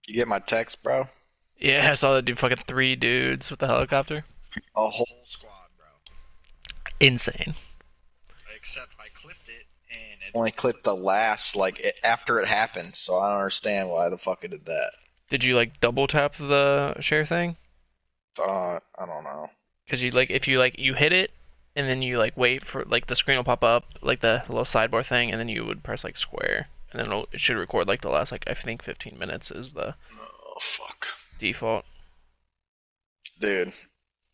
You get my text, bro? Yeah, I saw that dude fucking three dudes with the helicopter. A whole squad, bro. Insane. Except I clipped it and it only clipped the last, like, after it happened, so I don't understand why the fuck it did that. Did you like double tap the share thing? I don't know. Because you like if you like you hit it and then you like wait for like the screen will pop up like the little sidebar thing and then you would press like square and then it should record like the last like I think 15 minutes is the Oh, fuck. default. Dude,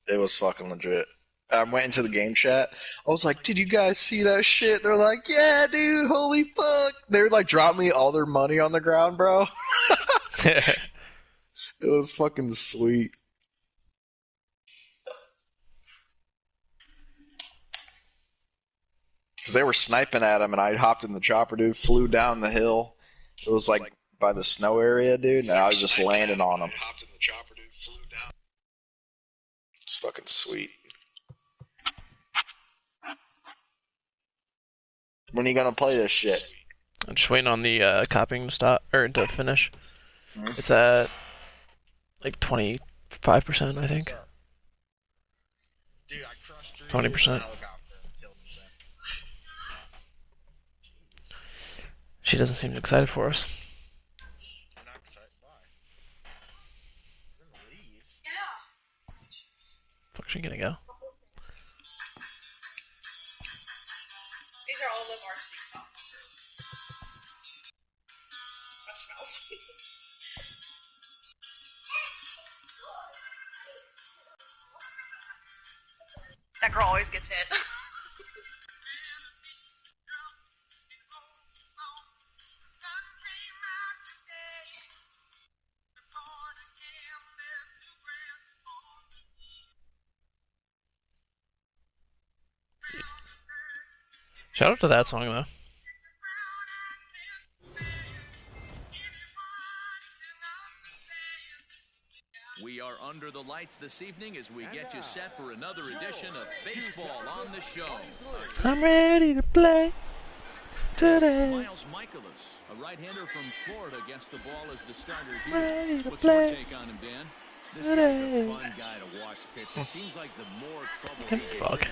it was fucking legit. I went into the game chat. I was like, "Did you guys see that shit?" They're like, "Yeah, dude, holy fuck!" They're like, drop me all their money on the ground, bro. It was fucking sweet. Because they were sniping at him, and I hopped in the chopper, dude. Flew down the hill. It was like by the snow area, dude. And I was just landing on him. It's fucking sweet. When are you gonna play this shit? I'm just waiting on the copying to stop or to finish. Hmm? It's at like 25% I think. Dude, I crushed 20%. She doesn't seem excited for us. Fuck's she gonna go? These are all the varsity songs. That smells. That girl always gets hit. Shout out to that song though. We are under the lights this evening as we get you set for another edition of Baseball on the Show. I'm ready to play today. Miles Michaelis, a right-hander from Florida, gets the ball as the starter here. Ready to What's your play take on him, Dan? This guy's a fun guy to watch pitch. It seems like the more trouble he gets Fuck. in,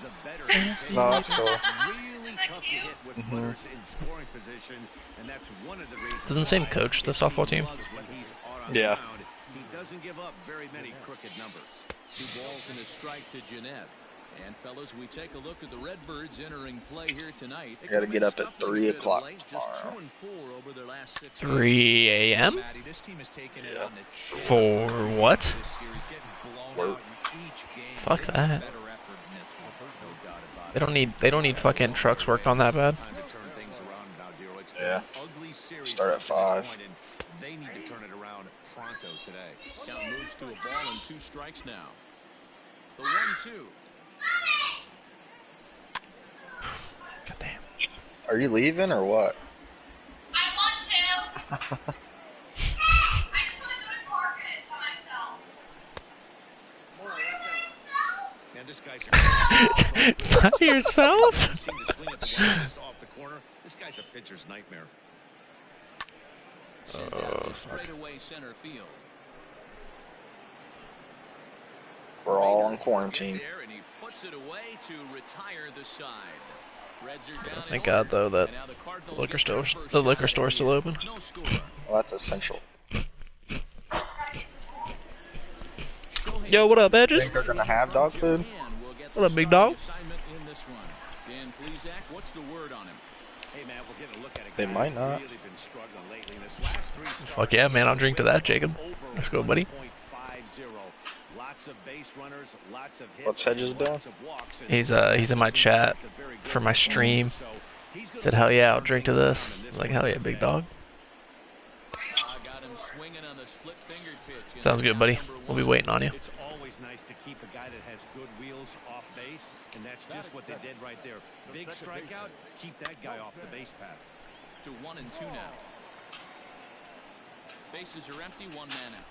the better he pitches. No, that's cool. Really tough to hit with runners in scoring position, and that's one of the reasons. Doesn't Sam coach the softball team? When he's out on the Yeah. mound, he doesn't give up very many crooked numbers. 2 balls and a strike to Jeanette. And fellas, we take a look at the Redbirds entering play here tonight. I gotta get up at 3 o'clock Just tomorrow. 2-4 over their last 6 3 a.m. This team has taken it Yeah. on the chin. For what? This series getting blown Work. out in each game. Fuck It's a that. better effort in this one, no doubt about it. They don't need fucking trucks worked on that bad. Time to turn things around now, Dero. It's been Yeah. an ugly series Start at up to this 5. point, and they need to turn it around pronto today. Count moves to a ball and 2 strikes now. The 1-2. God damn. Are you leaving or what? I want to. I just want to go to Target by myself. Man, this guy's By yourself? seem to swing at the ball just off the corner. This guy's a pitcher's nightmare. Sent out to straightaway center field. We're all in quarantine. There, and he puts it away to retire the side. Reds are down Thank in God order, though that and now the the Cardinals liquor get their store first the shot liquor at store's the still game. open. No score. Well, that's essential. Yo, what up, You Edges? think they're gonna have dog food? What up, big dog? Dan Plesac, what's the word on him? Hey, man, we're getting a look at a They guy might who's not. really been struggling lately. In his last 3 starts, Fuck yeah, man, I'll drink to that, Jacob. Let's go, buddy. .50. Lots of base runners, lots of hits, What's Hedges and doing? lots of walks, and He's in my chat for my stream. so he's gonna Said hell yeah, I'll turn drink to things this. around in I was this like one hell yeah, big today. dog. Got him swinging on the split-fingered pitch. Sounds good, buddy. We'll be waiting on you. It's always nice to keep a guy that has good wheels off base, and that's just what they did right there. Big strikeout, keep that guy off the base path. To 1-2 now. Bases are empty, 1 man out.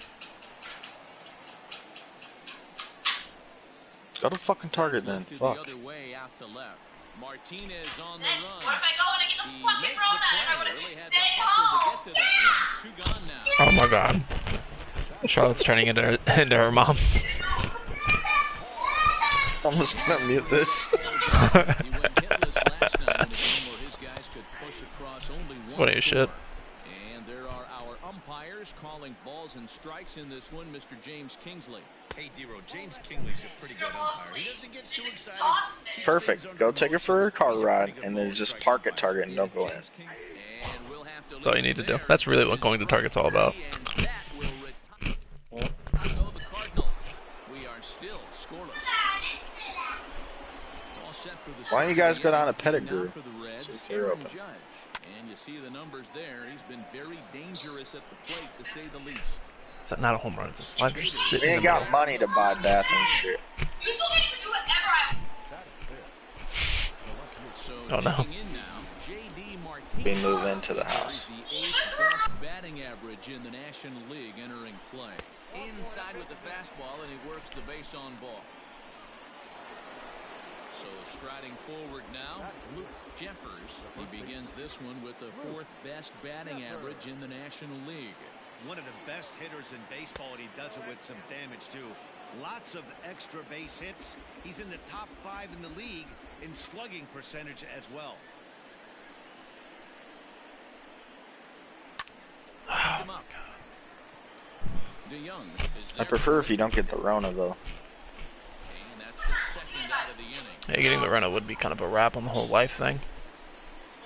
Go to fucking Target then. Lifted Fuck. the other way out to left. Martinez on the Then, run. what if I go and I get the He fucking makes road the and I play. would have Really had to stayed hustle to home? get to that one. Two gone now. Oh my god. Charlotte's turning into her mom. I'm just gonna mute this. He went hitless last night in a game where his guys could push across only one Funny as score. shit. And there are our umpires calling balls and strikes in this one, Mr. James Kingsley. Hey, D-Row, James Kingley's a pretty good umpire. He doesn't get too excited. Keeps Perfect. things under Go take her for her emotions. car He's a ride, pretty good and then ball just striking park at umpire. Target and don't go in. James King- And we'll have to That's all you leave need it to do. there. That's really This what is going to Target's all about. strike three, and that will retire. So the Cardinals, we are still scoreless. All set for the Why don't you guys go down to start again. Pettigrew? Now for the Reds, See if they're Aaron open. Judge. And you see the numbers there. He's been very dangerous at the plate, to say the least. It's not a home run. It's a slider We sitting in ain't the got middle. money to buy bathroom shit. You told me to do whatever I So Oh, no. digging in now, J.D. Martinez. We move into the house. The 8th best batting average in the National League entering play. Inside with the fastball, and he works the base on ball. So striding forward now, Luke Jeffers. He begins this one with the 4th best batting average in the National League. One of the best hitters in baseball, and he does it with some damage too. Lots of extra base hits. He's in the top 5 in the league in slugging percentage as well. Picked him up. DeYoung is I there. prefer if you don't get the Rona though. And that's the 2nd out of the inning. Yeah, getting the runner would be kind of a wrap on the whole life thing.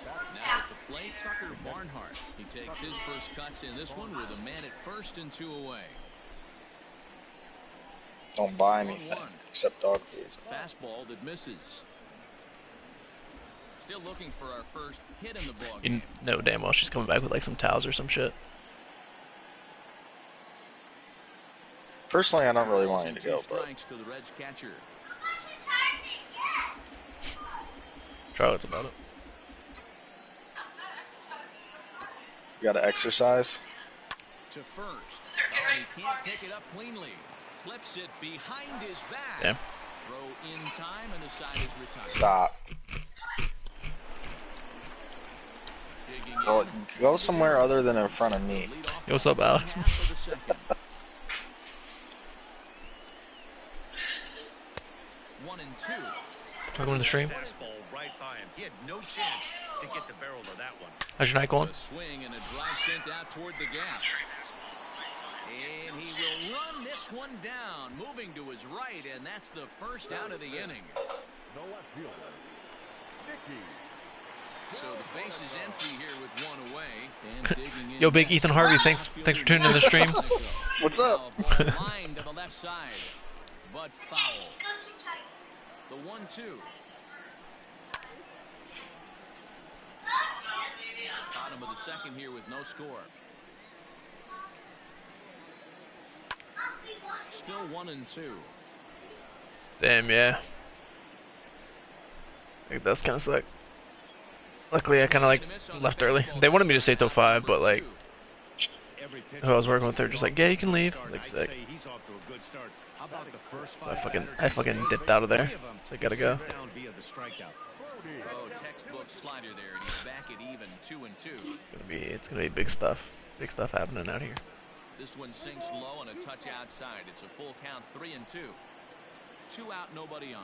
Now at the plate, Tucker Barnhart. He takes his first cuts in this one with a man at first and 2 away. Don't buy anything except dog food. It's a fastball that misses. Still looking for our first hit in the ball You game. know damn well she's coming back with like some towels or some shit. Personally, I don't really want you to Two go, but strikes to the Reds catcher. Charlotte's about it. you gotta exercise. To first. Oh, he can't pick it up cleanly. Clips it behind his back. Yeah. Throw in time, and the side is retired. Stop. Digging Well, in. go somewhere other than in front of me. Lead off Yo, what's up, Alex? half of the second. 1-2. Welcome to the stream. Fastball right by him. He had no chance to get the barrel of that one. How's your night going? A swing and a drive sent out toward the gap. And he will run this one down, moving to his right, and that's the first out of the inning. So the base is empty here with one away. And digging in Yo, Big next. Ethan Harvey, thanks for tuning in to the stream. What's up? Ball lined to the left side, but foul. The 1-2. Bottom of the second here with no score. Still 1-2. Damn, yeah. Like, that's kind of suck. Luckily, I kind of like left early. They wanted me to stay till 5, but like, who I was working with, they're just like, yeah, you can leave. Like, sick. I fucking dipped out of there. So I gotta go. Oh, textbook slider there, and he's back at even 2-2. It's gonna be big stuff. Big stuff happening out here. This one sinks low and a touch outside. It's a full count, 3-2. 2 out, nobody on.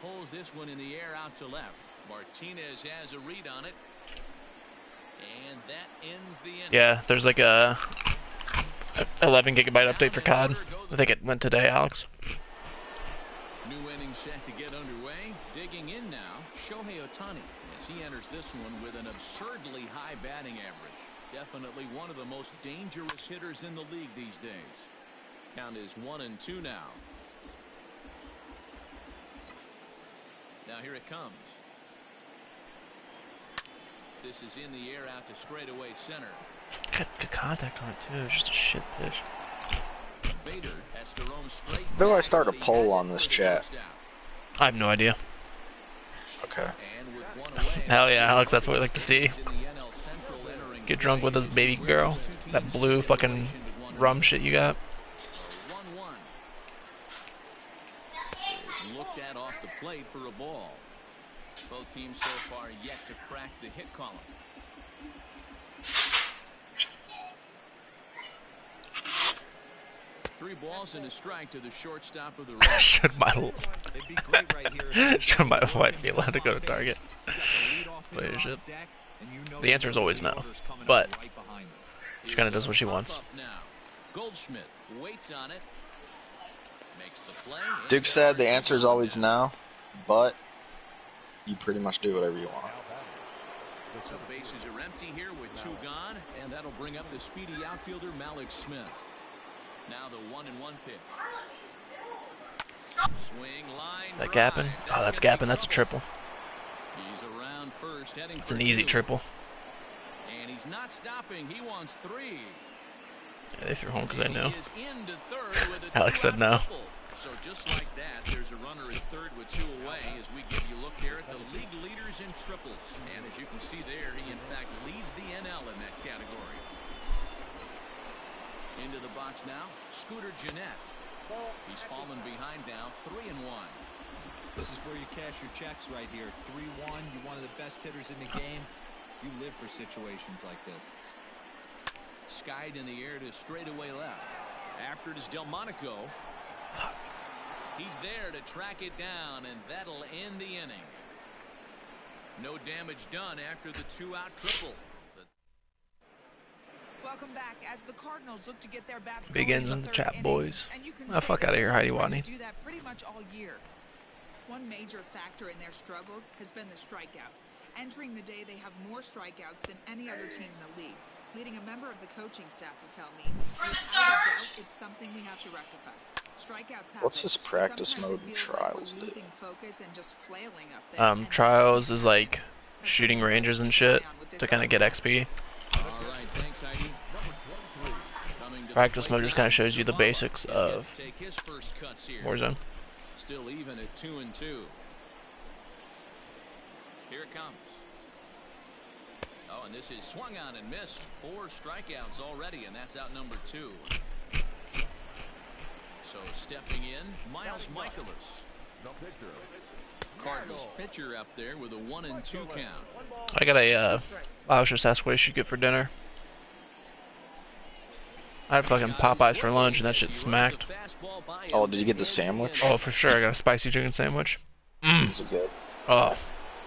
Pulls this one in the air out to left. Martinez has a read on it. And that ends the inning. Yeah, there's like a 11 gigabyte update for COD. I think it went today, Alex. New inning set to get underway. Digging in now, Shohei Ohtani, as he enters this one with an absurdly high batting average. Definitely one of the most dangerous hitters in the league these days. Count is 1-2 now. Now here it comes. This is in the air out to straightaway center. Good contact on it too. It's just a shit pitch. Bader has to roam straight. How do I start a poll on this chat? I have no idea. Okay. And with one away, Hell yeah, Alex, that's what we like to see. in the NL Central entering Get drunk with this baby girl. That blue fucking rum shit you got. 1-1. Is looked at off the plate for a ball. Both teams so far yet to crack the hit column. Three balls and a strike to the shortstop of the Reds. Should my wife be allowed to go to Target? Wait, shit. The answer is always no, but she kind of does what she wants. Goldschmidt waits on it. Makes the play. Duke said the answer is always no, but you pretty much do whatever you want. So bases are empty here with two gone, and that'll bring up the speedy outfielder Malik Smith. Now the 1-1 pitch. Swing line. Is that gapping? Oh, that's gapping. That's a triple. He's around first, heading It's for an easy two. triple. And he's not stopping. He wants three. Yeah, they threw home because I knew. He is into third with a Alex said two-out no. triple. So just like that, there's a runner at third with two away as we give you a look here at the league leaders in triples. And as you can see there, he in fact leads the NL in that category. Into the box now, Scooter Gennett. He's fallen behind now, 3-1. This is where you cash your checks right here. 3-1, you're one of the best hitters in the game. You live for situations like this. Skied in the air to straightaway left. After it is Delmonico. He's there to track it down, and that'll end the inning. No damage done after the two-out triple. Welcome back as the Cardinals look to get their bats Big going ends in the third chat, inning. boys. And you can Oh, say fuck that outta here, they've Heidi been trying Wani. to do that pretty much all year. One major factor in their struggles has been the strikeout. Entering the day, they have more strikeouts than any other team in the league, leading a member of the coaching staff to tell me, without a doubt, it's something we have to rectify. Strikeouts happen, What's this but practice sometimes mode it in feels like we're Trials do? losing focus and just flailing up there, and Trials that's is like shooting ranges and shit to kind of get XP. All right, thanks, Heidi. Coming to Practice the mode plate just kind now, of shows you the Zavala. basics He'll of get to take his first cuts here. Warzone. Still even at 2-2. Here it comes. Oh, and this is swung on and missed. 4 strikeouts already, and that's out number 2. So stepping in, Miles Michaelis. Cardinals pitcher up there with a 1-2 count. I got a, I was just asked what I should get for dinner. I had fucking Popeyes for lunch and that shit smacked. Oh, did you get the sandwich? Oh, for sure, I got a spicy chicken sandwich. Is it good? Oh,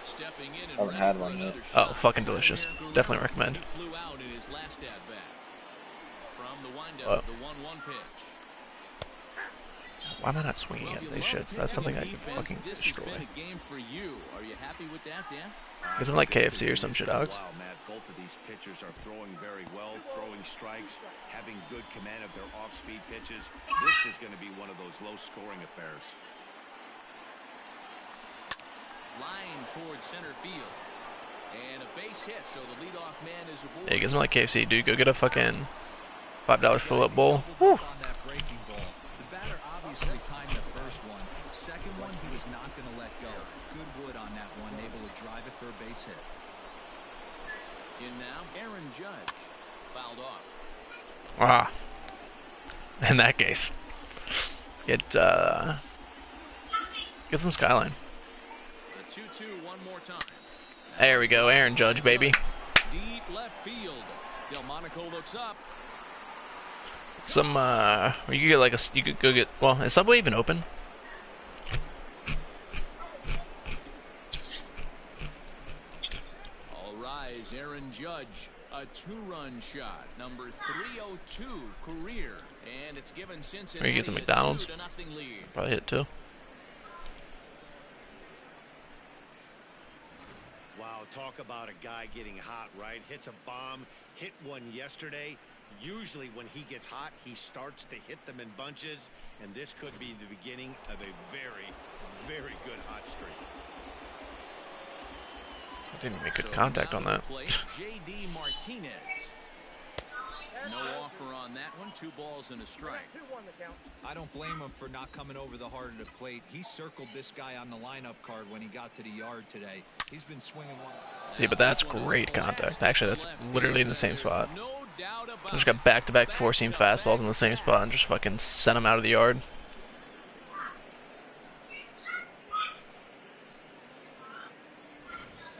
Stepping in and Haven't ready had for one yet. another oh, shot. fucking delicious. Definitely recommend. He flew out in his last at bat. From the windup, What? the 1-1 pitch. Why am I not swinging Well, at if you these love shits? That's something I can defense, fucking this destroy. has been a game for you. Are you happy with that, Dan? Get some like KFC or some shit, Alex. Wow, Matt, both of these pitchers are throwing very well, throwing strikes, having good command of their off-speed pitches. This is going to be one of those low-scoring affairs. Line towards center field. And a base hit, so the leadoff man is aboard. Hey, get some like KFC, dude. Go get a fucking $5 fill-up bowl. Doubled Woo. up on that breaking ball. The batter obviously timed the first one. Second one, he was not going to let go. Good wood on that one, able to drive it for a base hit. In now, Aaron Judge. Fouled off. Ah. In that case, get some Skyline. The 2-2 one more time. There we go, Aaron Judge, baby. Deep left field. Delmonico looks up. Some you could get like you could go get. Well, is Subway even open? All rise, Aaron Judge. A 2-run shot, number 302 career, and it's given Cincinnati Or you get some a McDonald's. 2-0 lead. Probably hit too. Wow, talk about a guy getting hot, right? Hits a bomb, hit one yesterday. Usually when he gets hot, he starts to hit them in bunches, and this could be the beginning of a very, very good hot streak. I didn't make good So contact now on to the that. plate, J.D. Martinez. No offer on that one. 2 balls and a strike. I don't blame him for not coming over the heart of the plate. He circled this guy on the lineup card when he got to the yard today. He's been swinging one. See, but that's great contact. Actually, that's literally in the same spot. No doubt I about just got back-to-back four-seam fastballs in the same spot and just fucking sent them out of the yard.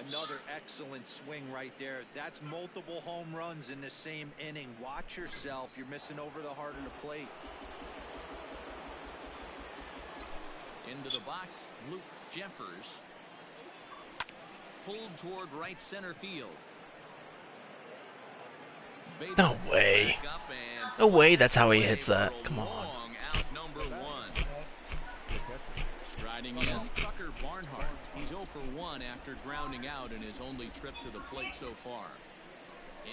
Another excellent swing right there. That's multiple home runs in the same inning. Watch yourself. You're missing over the heart of the plate. Into the box, Luke Jeffers. Pulled toward right center field. No way. No way that's how he hits that. Come on. Out number 1. Striding in, Tucker Barnhart. He's 0 for 1 after grounding out in his only trip to the plate so far.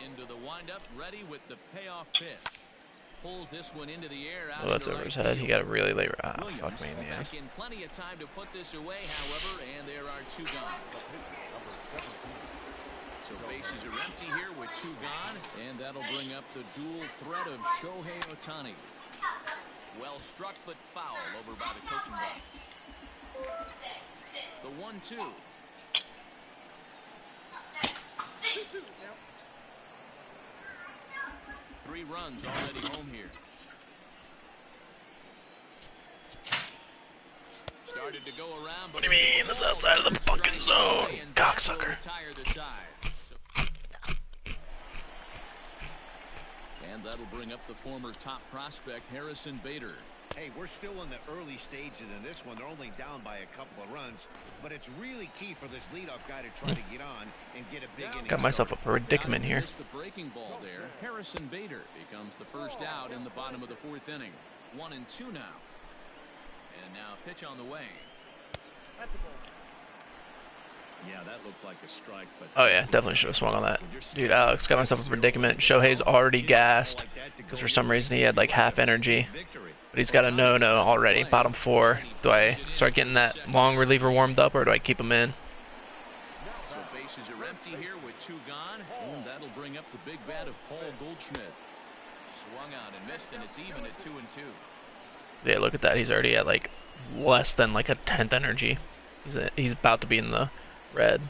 Into the windup, ready with the payoff pitch. Pulls this one into the air. Oh, that's over his head. He got it really late. Ah, fuck me in the ass. Back in plenty of time to put this away, however, and there are 2 gone. So bases are empty here with 2 gone, and that'll bring up the dual threat of Shohei Ohtani. Well struck but foul over by the coaching box. The 1-2. Three runs already home here. Started to go around, but what do you mean? That's outside of the fucking zone, cocksucker. And that'll bring up the former top prospect, Harrison Bader. Hey, we're still in the early stages in this one. They're only down by a couple of runs, but it's really key for this leadoff guy to try to get on and get a big inning. Got myself a predicament here. The breaking ball there. Harrison Bader becomes the first out in the bottom of the 4th inning. 1-2 now. And now pitch on the way. Yeah, that looked like a strike, but Oh yeah, definitely should have swung on that. Dude, Alex, got myself a predicament. Shohei's already gassed because for some reason he had like half energy. But he's got a no-no already. Bottom 4. Do I start getting that long reliever warmed up, or do I keep him in? So bases are empty here with 2 gone. And that'll bring up the big bat of Paul Goldschmidt. Swung out and missed, and it's even at 2-2. Yeah, look at that. He's already at like less than like a 10th energy. He's about to be in the red.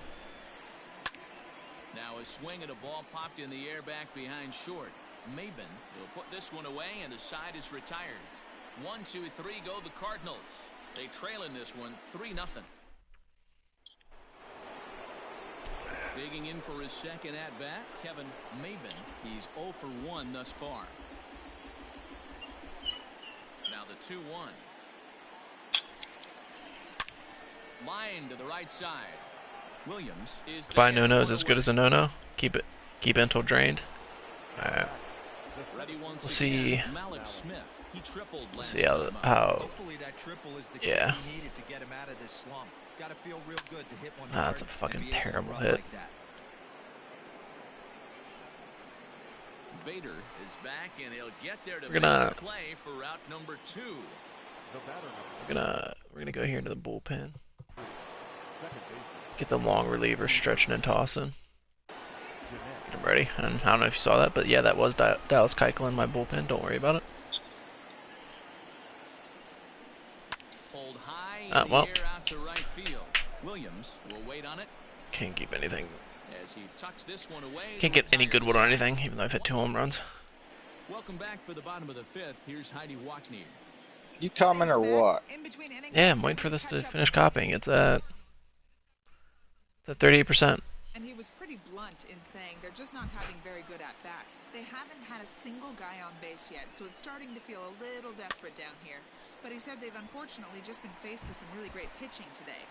Now a swing and a ball popped in the air back behind short. Maben will put this one away, and the side is retired. 1, 2, 3 go the Cardinals. They trail in this one 3-0. Digging in for his second at bat, Kevin Maben. He's 0 for 1 thus far. Now the 2-1. Line to the right side. Williams is If I no-no is as good as a no-no, keep it until drained. Alright. We'll see. We'll see how Hopefully that triple is the yeah. key he needed to get him out of this slump. Got to feel real good to hit one Nah, hard that's a fucking and be able to terrible run hit. like that. Bader is back, and he'll get there to We're gonna- make the play for route number 2. We're gonna go here into the bullpen. Get the long reliever stretching and tossing. Get him ready. And I don't know if you saw that, but yeah, that was Dallas Keuchel in my bullpen. Don't worry about it. Hold high in the Well. air out to right field. Williams will wait on it Can't keep anything. as he tucks this one away. Can't get any good wood on anything, even though I've hit 2 home runs. Welcome back for the bottom of the 5th. Here's Heidi Wackney. You coming or what? Yeah, I'm waiting for this to finish copying. It's at 38%. And he was pretty blunt in saying they're just not having very good at-bats. They haven't had a single guy on base yet, so it's starting to feel a little desperate down here. But he said they've unfortunately just been faced with some really great pitching today.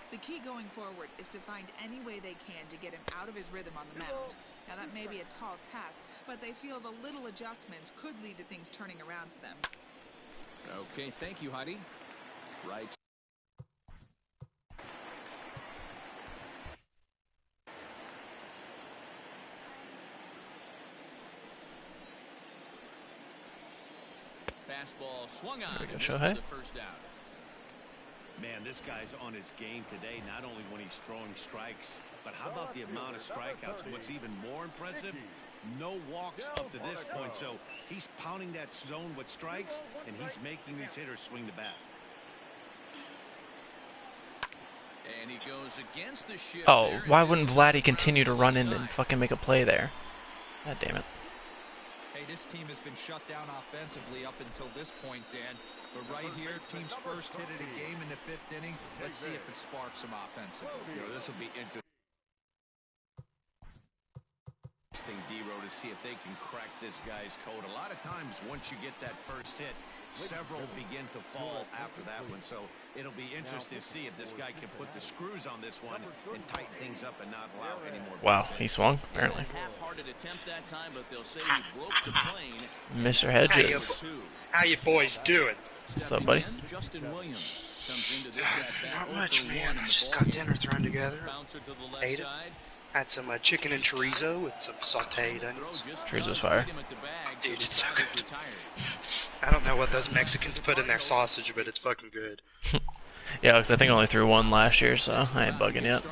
The key going forward is to find any way they can to get him out of his rhythm on the mound. Now that may be a tall task, but they feel the little adjustments could lead to things turning around for them. Okay, thank you, Heidi. Right. Fastball swung on. There we go, and missed for Shohei. the first out. Man, this guy's on his game today, not only when he's throwing strikes, but how about the amount of strikeouts? What's even more impressive, no walks up to this point. So he's pounding that zone with strikes, and he's making these hitters swing the bat. And he goes against the shift. Oh, there, why as wouldn't this is on the Vladdy continue to run in side. and fucking make a play there? God damn it. Hey, this team has been shut down offensively up until this point, Dan. But right here, team's first hit of the game in the 5th inning. Let's see if it sparks some offensively. This will be interesting. to see if they can crack this guy's code. A lot of times, once you get that first hit, several begin to fall after that one. So it'll be interesting to see if this guy can put the screws on this one and tighten things up and not allow any more. Wow, he swung, apparently. Half-hearted attempt that time, but they'll say he broke the plane. Mr. Hedges. How you boys doing? What's up, buddy? Justin Williams comes into this Not much, man. I just got dinner thrown together. Ate it. Had some chicken and chorizo with some sauteed onions. Chorizo's fire. Dude, it's so good. I don't know what those Mexicans put in their sausage, but it's fucking good. Yeah, because I think I only threw one last year, so I ain't bugging yet.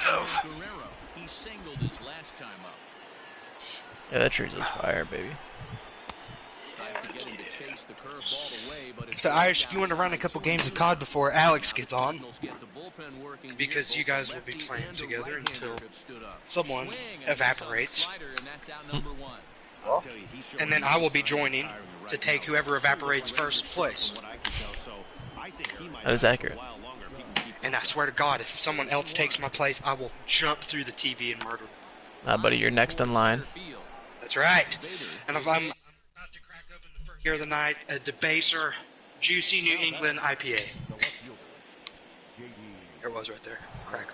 Oh. Yeah, that chorizo's fire, baby. So, Irish, if you want to run a couple games of COD before Alex gets on, because you guys will be playing together until someone evaporates. And then I will be joining to take whoever evaporates first place. That is accurate. And I swear to God, if someone else takes my place, I will jump through the TV and murder them. Buddy, you're next in line. That's right. And if I'm about to crack open the first beer of the night, a Debaser Juicy New England IPA. There it was right there. Crack.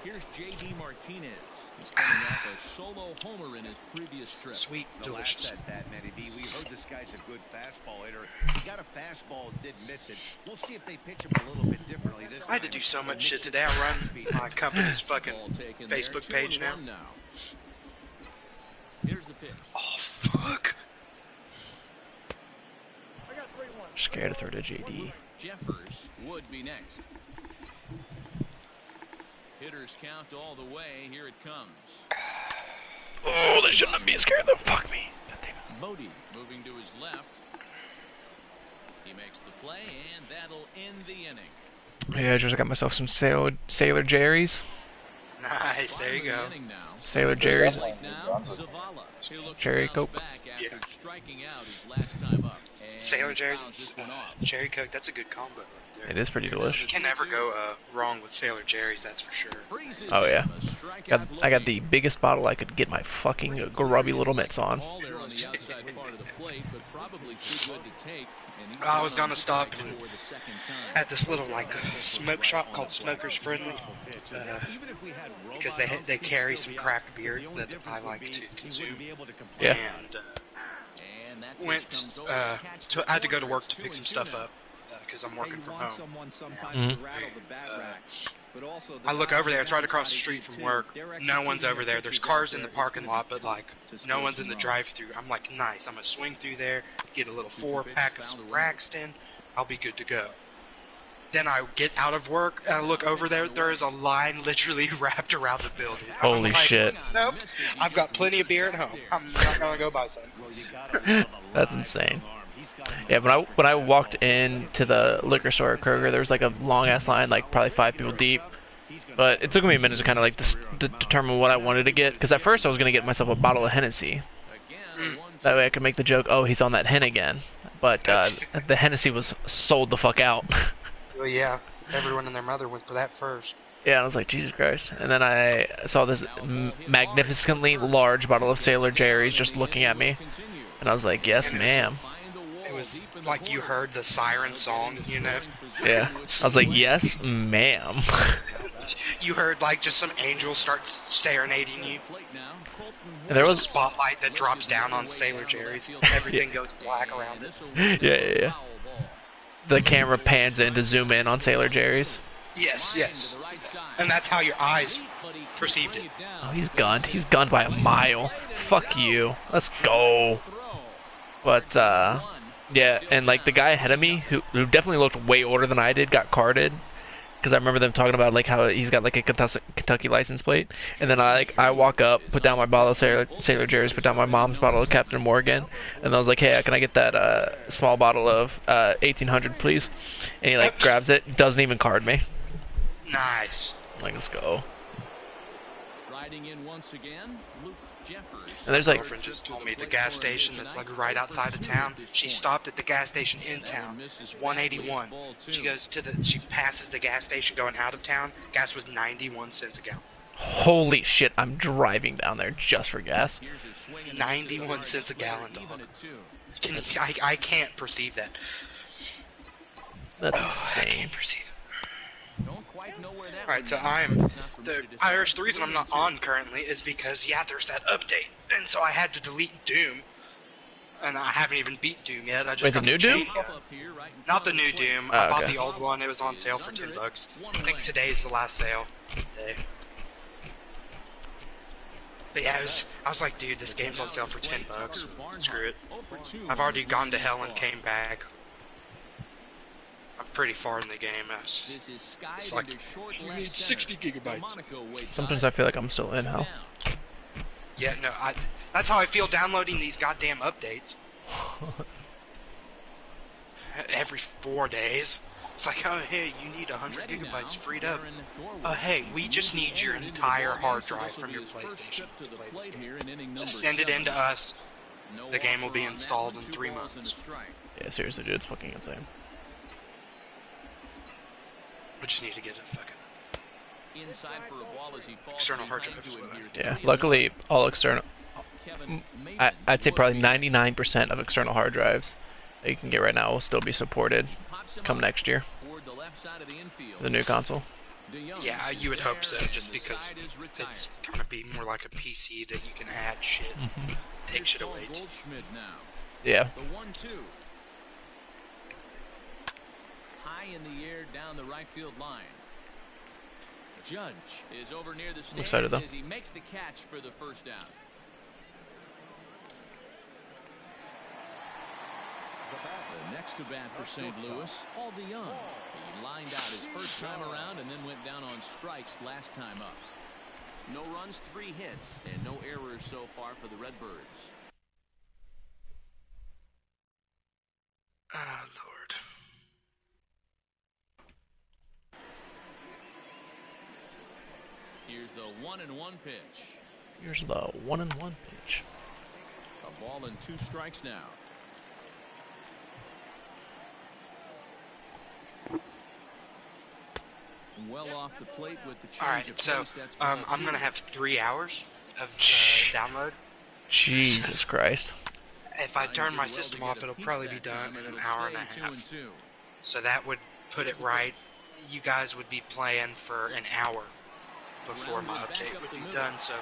Here's J.D. Martinez. He's coming off a solo homer in his previous trip. Sweet, The last delicious. at that, Matty B. We heard this guy's a good fastball hitter. He got a fastball and did miss it. We'll see if they pitch him a little bit differently this time. I had to do so much shit today. I run my company's fucking Facebook page now. Here's the pitch. Oh, fuck. Scared to throw to JD. Jeffers would be next. Hitters count all the way. Here it comes. Oh, they shouldn't be scared though. Fuck me. God damn it. Bodie moving to his left. He makes the play, and that'll end the inning. Yeah, I just got myself some Sailor Jerry's. Nice, there you go. Sailor Jerry's. Now, Zavala. He looked Cherry to Coke. bounce back after Yeah. striking out his last time up. And Sailor he Jerry's fouls this and one off. Cherry Coke, that's a good combo right there. It is pretty delicious. You can never go wrong with Sailor Jerry's, that's for sure. Freezes Oh yeah. him, a strikeout I got looking. the biggest bottle I could get my fucking grubby little mitts on. Ball there on the outside part of the plate, but probably too good to take, and he's I was got on gonna stop strikes and- for the second time. At this little smoke shop called Smokers Friendly, because they carry some craft beer that I like to consume. Yeah. And And that went pitch comes over, catch I had to go to the work first to pick some 2-2 stuff now. up because I'm working from home. Someone sometimes to rattle the bat rack, but also the I look over there. It's right guys across the gotta street get from to. work. They're No one's executing over there. the There's pitches cars out in the there. parking It's gonna lot, be but tough to no score one's some in the runs. drive-through. I'm like, nice. I'm gonna swing through there, get a little 4-pack of some Braxton. I'll be good to go. Then I get out of work and I look over there. There is a line literally wrapped around the building. I'm Holy like, shit. Nope. I've got plenty of beer at home. I'm not gonna go buy some. That's insane. Yeah, when I walked into the liquor store at Kroger, there was like a long ass line, like probably 5 people deep. But it took me a minute to kind of like determine what I wanted to get, because at first I was gonna get myself a bottle of Hennessy. That way I could make the joke, oh, he's on that hen again. But the Hennessy was sold the fuck out. Well, yeah. Everyone and their mother went for that first. Yeah, and I was like, Jesus Christ. And then I saw this magnificently large bottle of Sailor Jerry's just looking at me. And I was like, yes, ma'am. It was like you heard the siren song, you know? Yeah. I was like, yes, ma'am. You heard like just some angels start serenading you. And there There's a was... spotlight that drops down on Sailor Jerry's. Everything goes black around it. Yeah. The camera pans in to zoom in on Sailor Jerry's. Yes. And that's how your eyes perceived it. Oh, he's gunned. He's gunned by a mile. Fuck you. Let's go. But, yeah, and like the guy ahead of me, who definitely looked way older than I did, got carded. Because I remember them talking about like how he's got like a Kentucky license plate. And then I walk up, put down my bottle of Sailor Jerry's, put down my mom's bottle of Captain Morgan. And I was like, hey, can I get that small bottle of 1800, please? And he like grabs it, doesn't even card me. Nice. I'm like, let's go. Riding in once again, Luke Jeffers. And there's like... My girlfriend just told me the gas station that's like right outside of town. She stopped at the gas station in town. It's 181. She passes the gas station going out of town. Gas was 91 cents a gallon. Holy shit, I'm driving down there just for gas. 91 cents a gallon, dog. I can't perceive that. That's I insane. can't perceive it. Alright, so the reason I'm not on currently is because, yeah, there's that update. And so I had to delete Doom. And I haven't even beat Doom yet. I just Wait, the got new Doom? Not the new Doom. Oh, I bought okay. the old one. It was on sale for $10. I think today's the last sale day. But yeah, I was like, dude, this game's on sale for $10. Screw it. I've already gone to hell and came back. I'm pretty far in the game. It's like 60 gigabytes. Sometimes I feel like I'm still in hell. Yeah, no, that's how I feel downloading these goddamn updates. Every 4 days. It's like, oh, hey, you need 100 gigabytes freed up. Oh, hey, we just need your entire hard drive from your PlayStation to play this game. Just send it in to us. The game will be installed in 3 months. Yeah, seriously, dude, it's fucking insane. We just need to get a fucking external hard drive. Yeah, luckily, all external... I'd say probably 99% of external hard drives that you can get right now will still be supported come next year. The new console. Yeah, you would hope so, just because it's gonna be more like a PC that you can add shit, take shit away to. Yeah. High in the air down the right field line. Judge is over near the stands excited, though. as he makes the catch for the first down. The next to bat for St. Louis, Paul DeYoung. He lined out his first time around and then went down on strikes last time up. No runs, 3 hits, and no errors so far for the Redbirds. Ah, Lord. Here's the 1-1 pitch. Here's the 1-1 pitch. A ball and 2 strikes now. Well off the plate with the change. Alright, so I'm gonna have 3 hours of download. Jesus Christ. If I turn my system off, it'll probably be done in an hour and a half. So that would put it right. You guys would be playing for an hour before my update would be done. So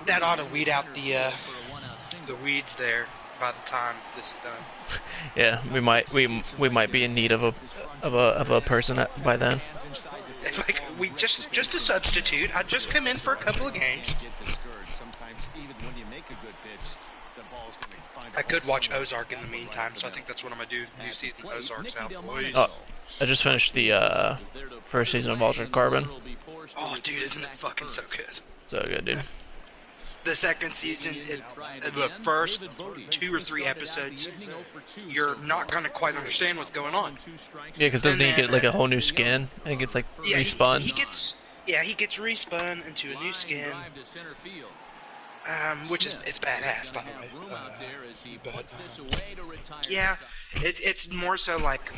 that ought to weed out the weeds there by the time this is done. Yeah, we might be in need of a person by then. Like we just a substitute. I'd just come in for a couple of games. I could watch Ozark in the meantime, so I think that's what I'm gonna do. New season of Ozark's out, boys. Oh, I just finished the first season of Altered Carbon. Oh, dude, isn't it fucking so good? So good, dude. The second season, the first 2 or 3 episodes, you're not gonna quite understand what's going on. Yeah, because doesn't he get like a whole new skin and it gets like respun? He gets respun into a new skin. Which is it's badass, by the way. But yeah, it's more so like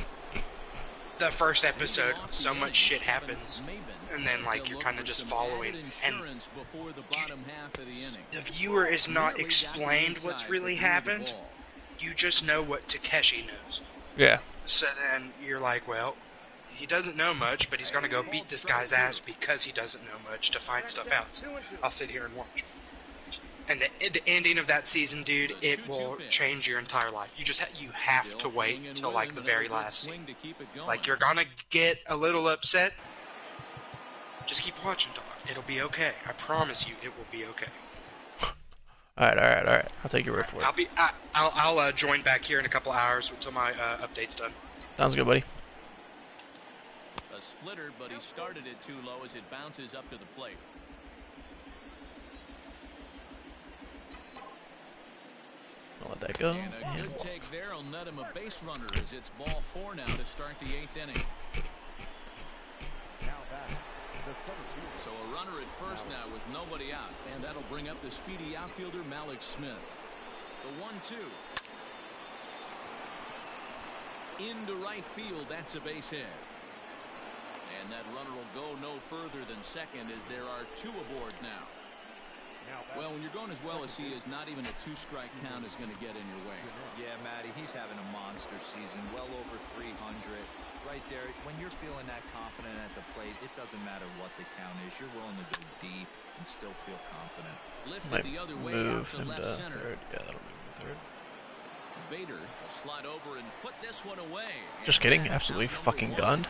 the first episode. So much shit happens, and then like you're kind of just following, and the viewer is not explained what's really happened. You just know what Takeshi knows. Yeah. So then you're like, well, he doesn't know much, but he's gonna go beat this guy's ass because he doesn't know much to find stuff out. So I'll sit here and watch. And the ending of that season, dude, it will change your entire life. You have to wait until like the very last scene. Like you're gonna get a little upset. Just keep watching, dog. It'll be okay. I promise you, it will be okay. All right. I'll take your word for it. I'll join back here in a couple hours until my update's done. Sounds good, buddy. A splitter, but he started it too low as it bounces up to the plate. I'll let that go. And a good take there will net him a base runner as it's ball 4 now to start the 8th inning. So a runner at first now with nobody out, and that'll bring up the speedy outfielder Malik Smith. The 1-2. Into right field, that's a base hit. And that runner will go no further than second as there are 2 aboard now. Well, when you're going as well as he is, not even a 2-strike count is going to get in your way. Yeah, Matty, he's having a monster season, well over 300. Right there, when you're feeling that confident at the plate, it doesn't matter what the count is. You're willing to go deep and still feel confident. Lifted the other way out to left center. Third. Yeah, that'll move to third. Bader will slide over and put this one away. Just kidding, absolutely fucking gunned.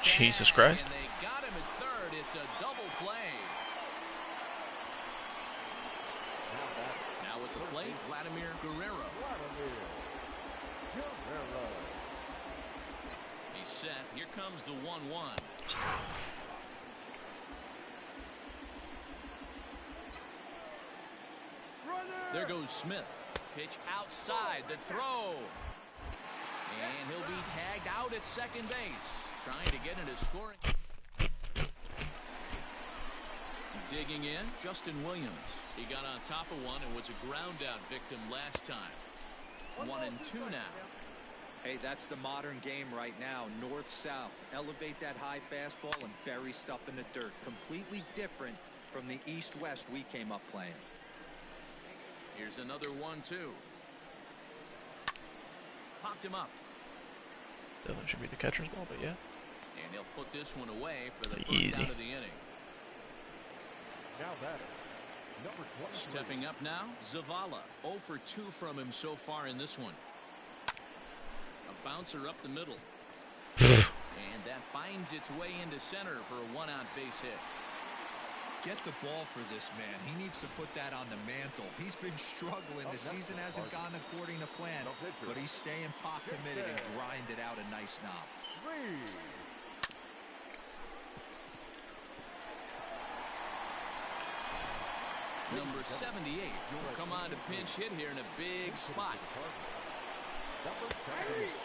Jesus Christ. And they got him at third. It's a double play. Now with the plate, Vladimir Guerrero. He's set. Here comes the 1-1. There goes Smith. Pitch outside the throw. And he'll be tagged out at second base. Trying to get into scoring. Digging in, Justin Williams. He got on top of one and was a ground out victim last time. 1-2 now. Hey, that's the modern game right now. North-south. Elevate that high fastball and bury stuff in the dirt. Completely different from the east-west we came up playing. Here's another 1-2. Popped him up. That should be the catcher's ball, but yeah. And he'll put this one away for the first Easy. out of the inning. Stepping up now, Zavala. 0 for 2 from him so far in this one. A bouncer up the middle. And that finds its way into center for a 1-out base hit. Get the ball for this man. He needs to put that on the mantle. He's been struggling. The season hasn't gone according to plan, but he's staying pot committed and grinded out a nice knob. Number 78 will come on to pinch hit here in a big spot.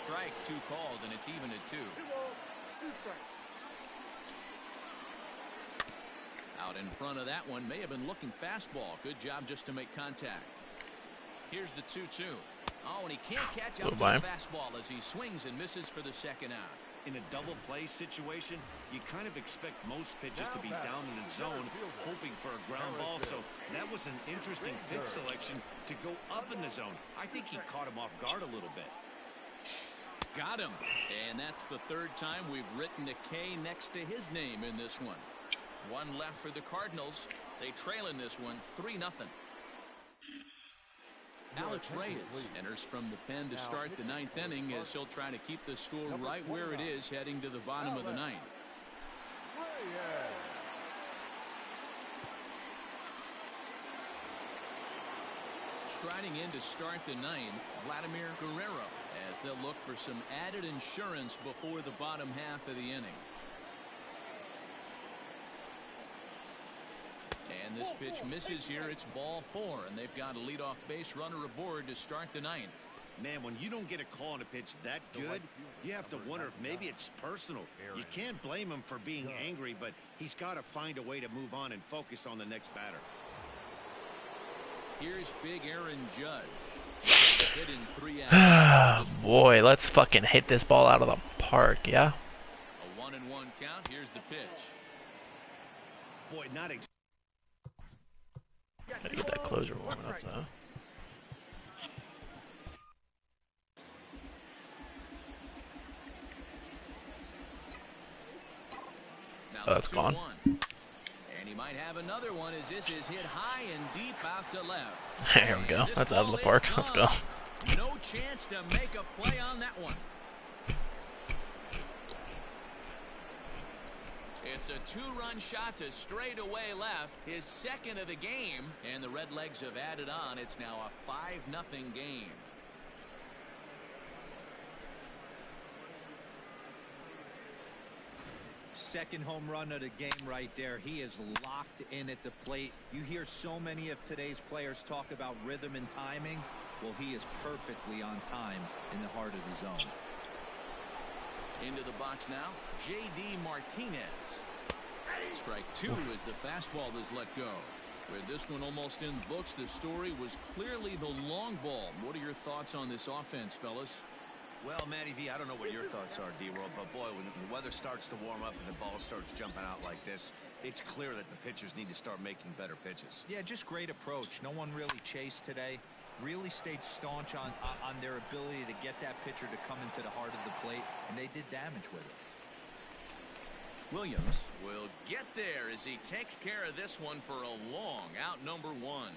Strike 2 called, and it's even at 2. Out in front of that one, may have been looking fastball. Good job just to make contact. Here's the 2-2. Oh, and he can't catch up to the fastball as he swings and misses for the second out. In a double play situation, you kind of expect most pitches to be down in the zone, hoping for a ground ball. So that was an interesting pitch selection to go up in the zone. I think he caught him off guard a little bit. Got him. And that's the 3rd time we've written a K next to his name in this one. 1 left for the Cardinals. They trail in this one 3-0. Alex Reyes enters from the pen to start the 9th inning as he'll try to keep the score right where it is heading to the bottom of the 9th. Striding in to start the 9th, Vladimir Guerrero, as they'll look for some added insurance before the bottom half of the inning. And this pitch misses here. It's ball 4, and they've got a leadoff base runner aboard to start the 9th. Man, when you don't get a call on a pitch that good, you have to wonder if maybe it's personal. You can't blame him for being angry, but he's got to find a way to move on and focus on the next batter. Here's big Aaron Judge. Hit in 3 outs. Boy, let's fucking hit this ball out of the park, yeah? A 1-1 count. Here's the pitch. Boy, not exactly. Gotta get that closer warming up, though. Oh, that's gone. And he might have another one as this is hit high and deep out to left. There we go. That's out of the park. Let's go. No chance to make a play on that one. It's a 2-run shot to straightaway left, his 2nd of the game, and the Redlegs have added on. It's now a 5-0 game. Second home run of the game right there. He is locked in at the plate. You hear so many of today's players talk about rhythm and timing. Well, he is perfectly on time in the heart of the zone. Into the box now, J.D. Martinez. Strike 2 as the fastball is let go. With this one almost in the books, the story was clearly the long ball. What are your thoughts on this offense, fellas? Well, Matty V, I don't know what your thoughts are, D-Roll, but boy, when the weather starts to warm up and the ball starts jumping out like this, it's clear that the pitchers need to start making better pitches. Yeah, just great approach. No one really chased today. Really stayed staunch on their ability to get that pitcher to come into the heart of the plate, and they did damage with it. Williams will get there as he takes care of this one for a long out, number 1.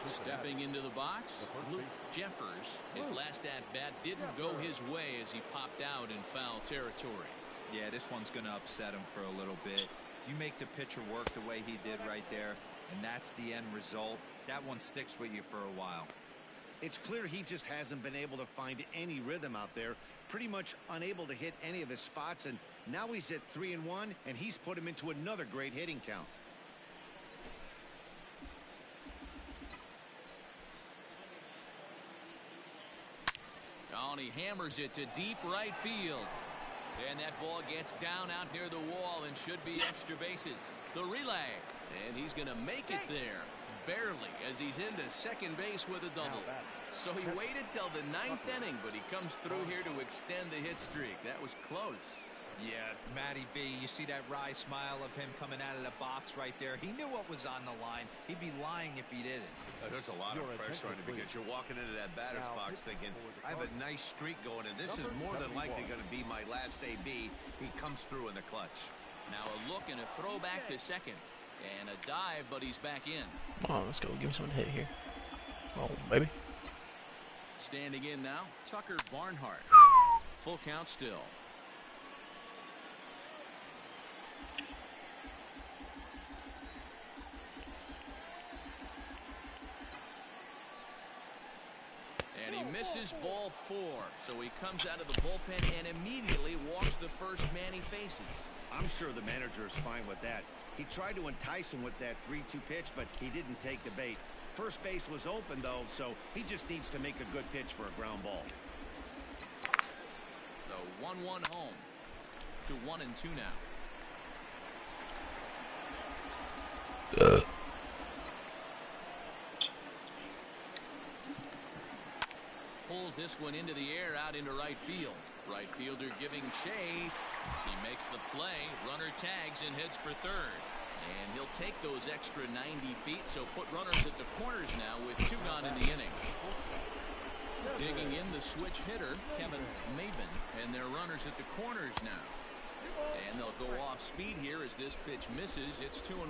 Stepping into the box, Luke Jeffers. His last at-bat didn't go his way as he popped out in foul territory. Yeah, this one's going to upset him for a little bit. You make the pitcher work the way he did right there, and that's the end result. That one sticks with you for a while. It's clear he just hasn't been able to find any rhythm out there, pretty much unable to hit any of his spots, and now he's at 3-1, and he's put him into another great hitting count. Oh, and he hammers it to deep right field. And that ball gets down out near the wall and should be extra bases. The relay. And he's going to make it there. Barely, as he's into second base with a double. So he waited till the 9th inning, but he comes through here to extend the hit streak. That was close. Yeah, Matty V, you see that wry smile of him coming out of the box right there. He knew what was on the line. He'd be lying if he didn't. There's a lot of pressure on it because you're walking into that batter's box thinking, I have a nice streak going, and this is more than likely going to be my last AB. He comes through in the clutch. Now a look and a throwback to second. And a dive, but he's back in. Come on, let's go. Give me someone to hit here. Oh, baby. Standing in now, Tucker Barnhart. Full count still. And he misses ball 4. So he comes out of the bullpen and immediately walks the first man he faces. I'm sure the manager is fine with that. He tried to entice him with that 3-2 pitch, but he didn't take the bait. First base was open, though, so he just needs to make a good pitch for a ground ball. The 1-1 home to 1-2 now. Pulls this one into the air out into right field. Right fielder giving chase. He makes the play. Runner tags and heads for third. And he'll take those extra 90 feet, so put runners at the corners now with 2 gone in the inning. Digging in the switch hitter, Kevin Maben, and their runners at the corners now. And they'll go off speed here as this pitch misses. It's 2-1.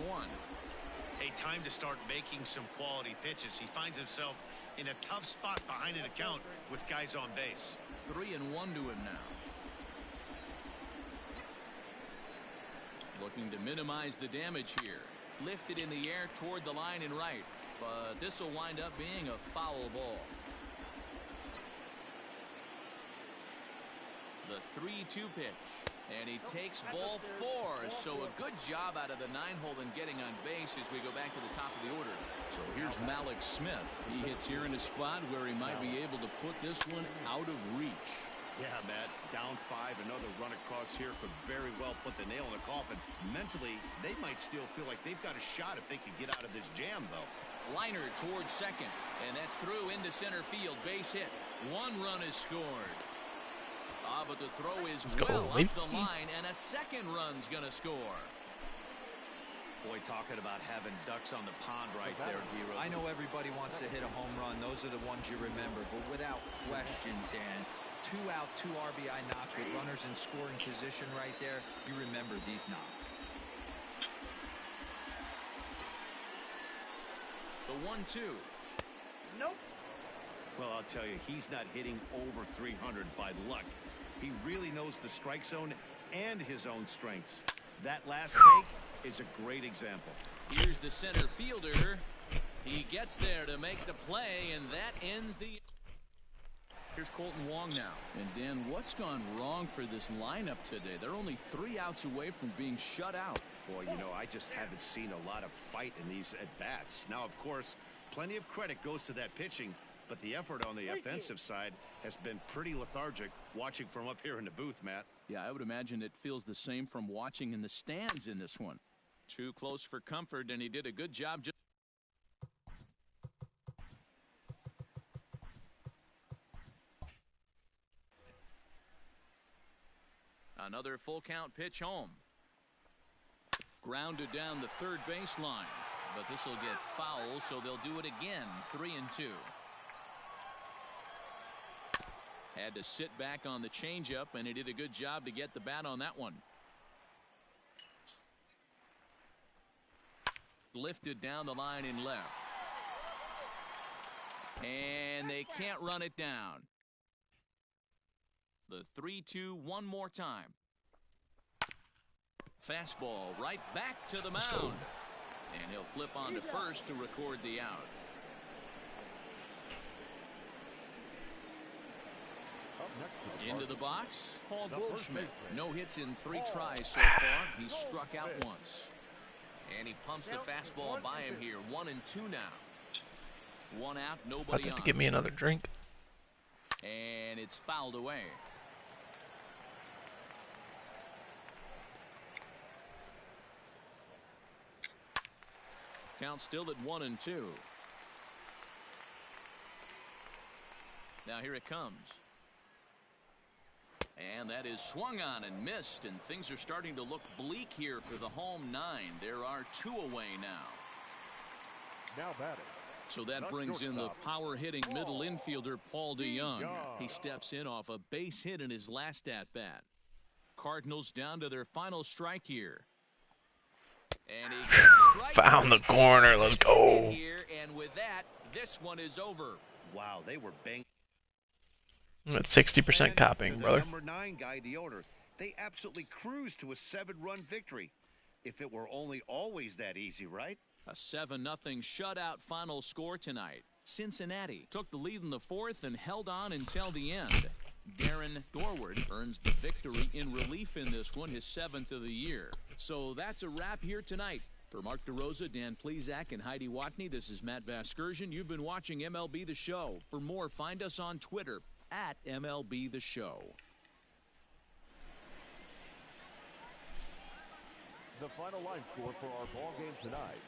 A time to start making some quality pitches. He finds himself in a tough spot behind an account with guys on base. 3-1 to him now. Looking to minimize the damage here. Lifted in the air toward the line and right. But this will wind up being a foul ball. The 3-2 pitch. And he takes ball 4. So a good job out of the 9-hole in getting on base as we go back to the top of the order. So here's Malik Smith. He hits here in a spot where he might be able to put this one out of reach. Yeah, Matt, down 5, another run across here could very well put the nail in the coffin. Mentally, they might still feel like they've got a shot if they can get out of this jam, though. Liner towards second, and that's through into center field. Base hit. 1 run is scored. But the throw is well up the line, and a second run's going to score. Boy, talking about having ducks on the pond right there, D-Rose. I know everybody wants to hit a home run. Those are the ones you remember. But without question, Dan, 2 out, 2 RBI knocks with runners in scoring position right there. You remember these knocks. The 1-2. Nope. Well, I'll tell you, he's not hitting over 300 by luck. He really knows the strike zone and his own strengths. That last take is a great example. Here's the center fielder. He gets there to make the play, and that ends the... Here's Colton Wong now. And Dan, what's gone wrong for this lineup today? They're only 3 outs away from being shut out. Boy, you know, I just haven't seen a lot of fight in these at-bats. Now, of course, plenty of credit goes to that pitching, but the effort on the offensive side has been pretty lethargic watching from up here in the booth, Matt. Yeah, I would imagine it feels the same from watching in the stands in this one. Too close for comfort, and he did a good job. Another full count pitch home. Grounded down the third baseline, but this will get foul, so they'll do it again. 3-2. Had to sit back on the changeup, and he did a good job to get the bat on that one. Lifted down the line in left. And they can't run it down. The 3-2 one more time. Fastball right back to the mound. And he'll flip on to first to record the out. Into the box, Paul Goldschmidt. No hits in 3 tries so far. He's struck out once. And he pumps the fastball by him here. 1-2 now. 1 out, nobody on. To get me another drink. And it's fouled away. Count still at 1-2. Now here it comes. And that is swung on and missed, and things are starting to look bleak here for the home 9. There are 2 away now. Now batting. So that brings in the power-hitting middle infielder Paul DeYoung. He steps in off a base hit in his last at-bat. Cardinals down to their final strike here. And he gets found the corner. Let's go. Here, and with that, this one is over. Wow, they were banged. I'm at 60% copying, brother. Number 9 guy, the owner. They absolutely cruised to a 7-run victory. If it were only always that easy, right? A 7-0 shutout final score tonight. Cincinnati took the lead in the 4th and held on until the end. Darren Dorward earns the victory in relief in this one, his 7th of the year. So that's a wrap here tonight. For Mark DeRosa, Dan Plezak, and Heidi Watney, this is Matt Vasgersian. You've been watching MLB The Show. For more, find us on Twitter at MLB The Show. The final line score for our ball game tonight.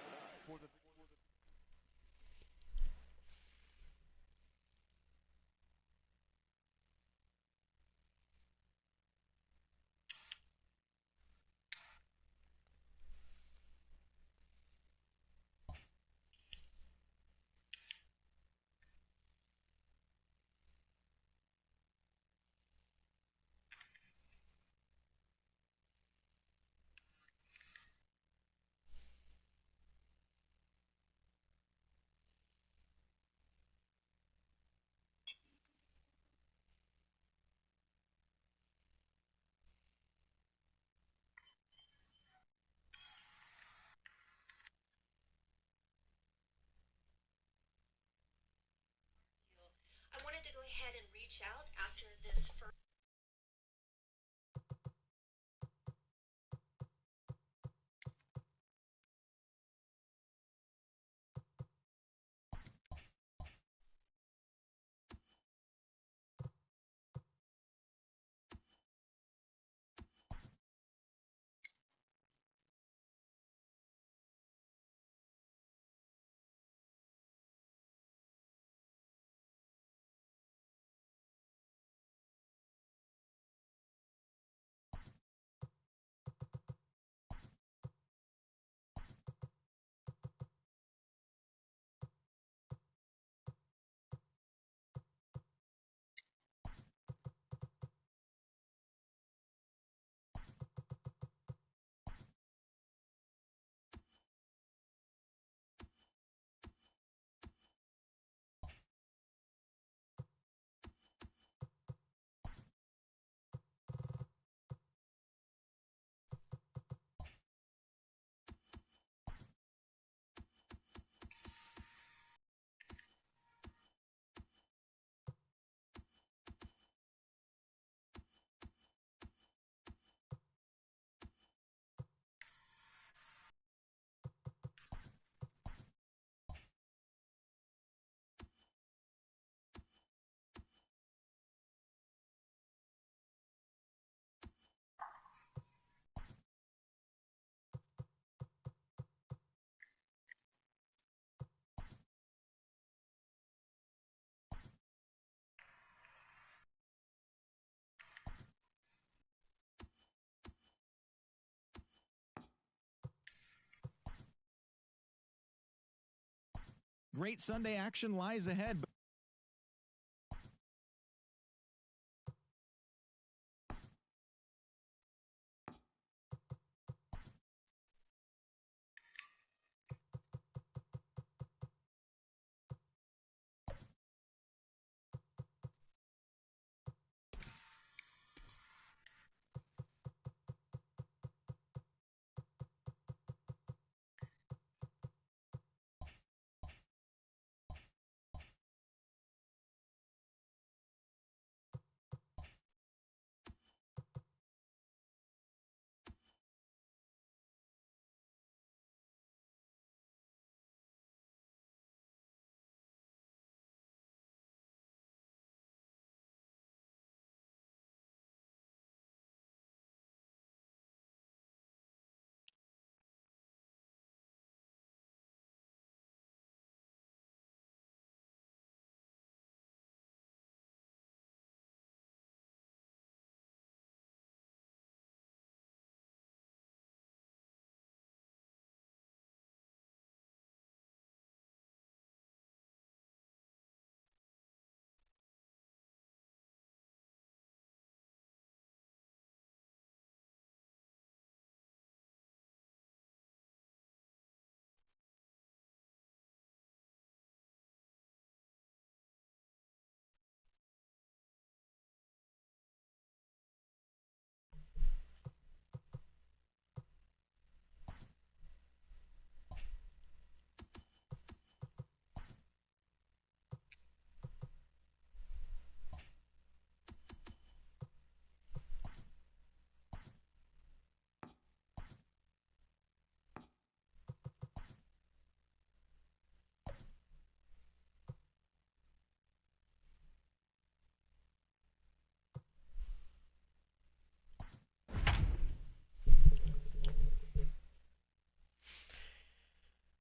I wanted to go ahead and reach out after this first Great Sunday action lies ahead.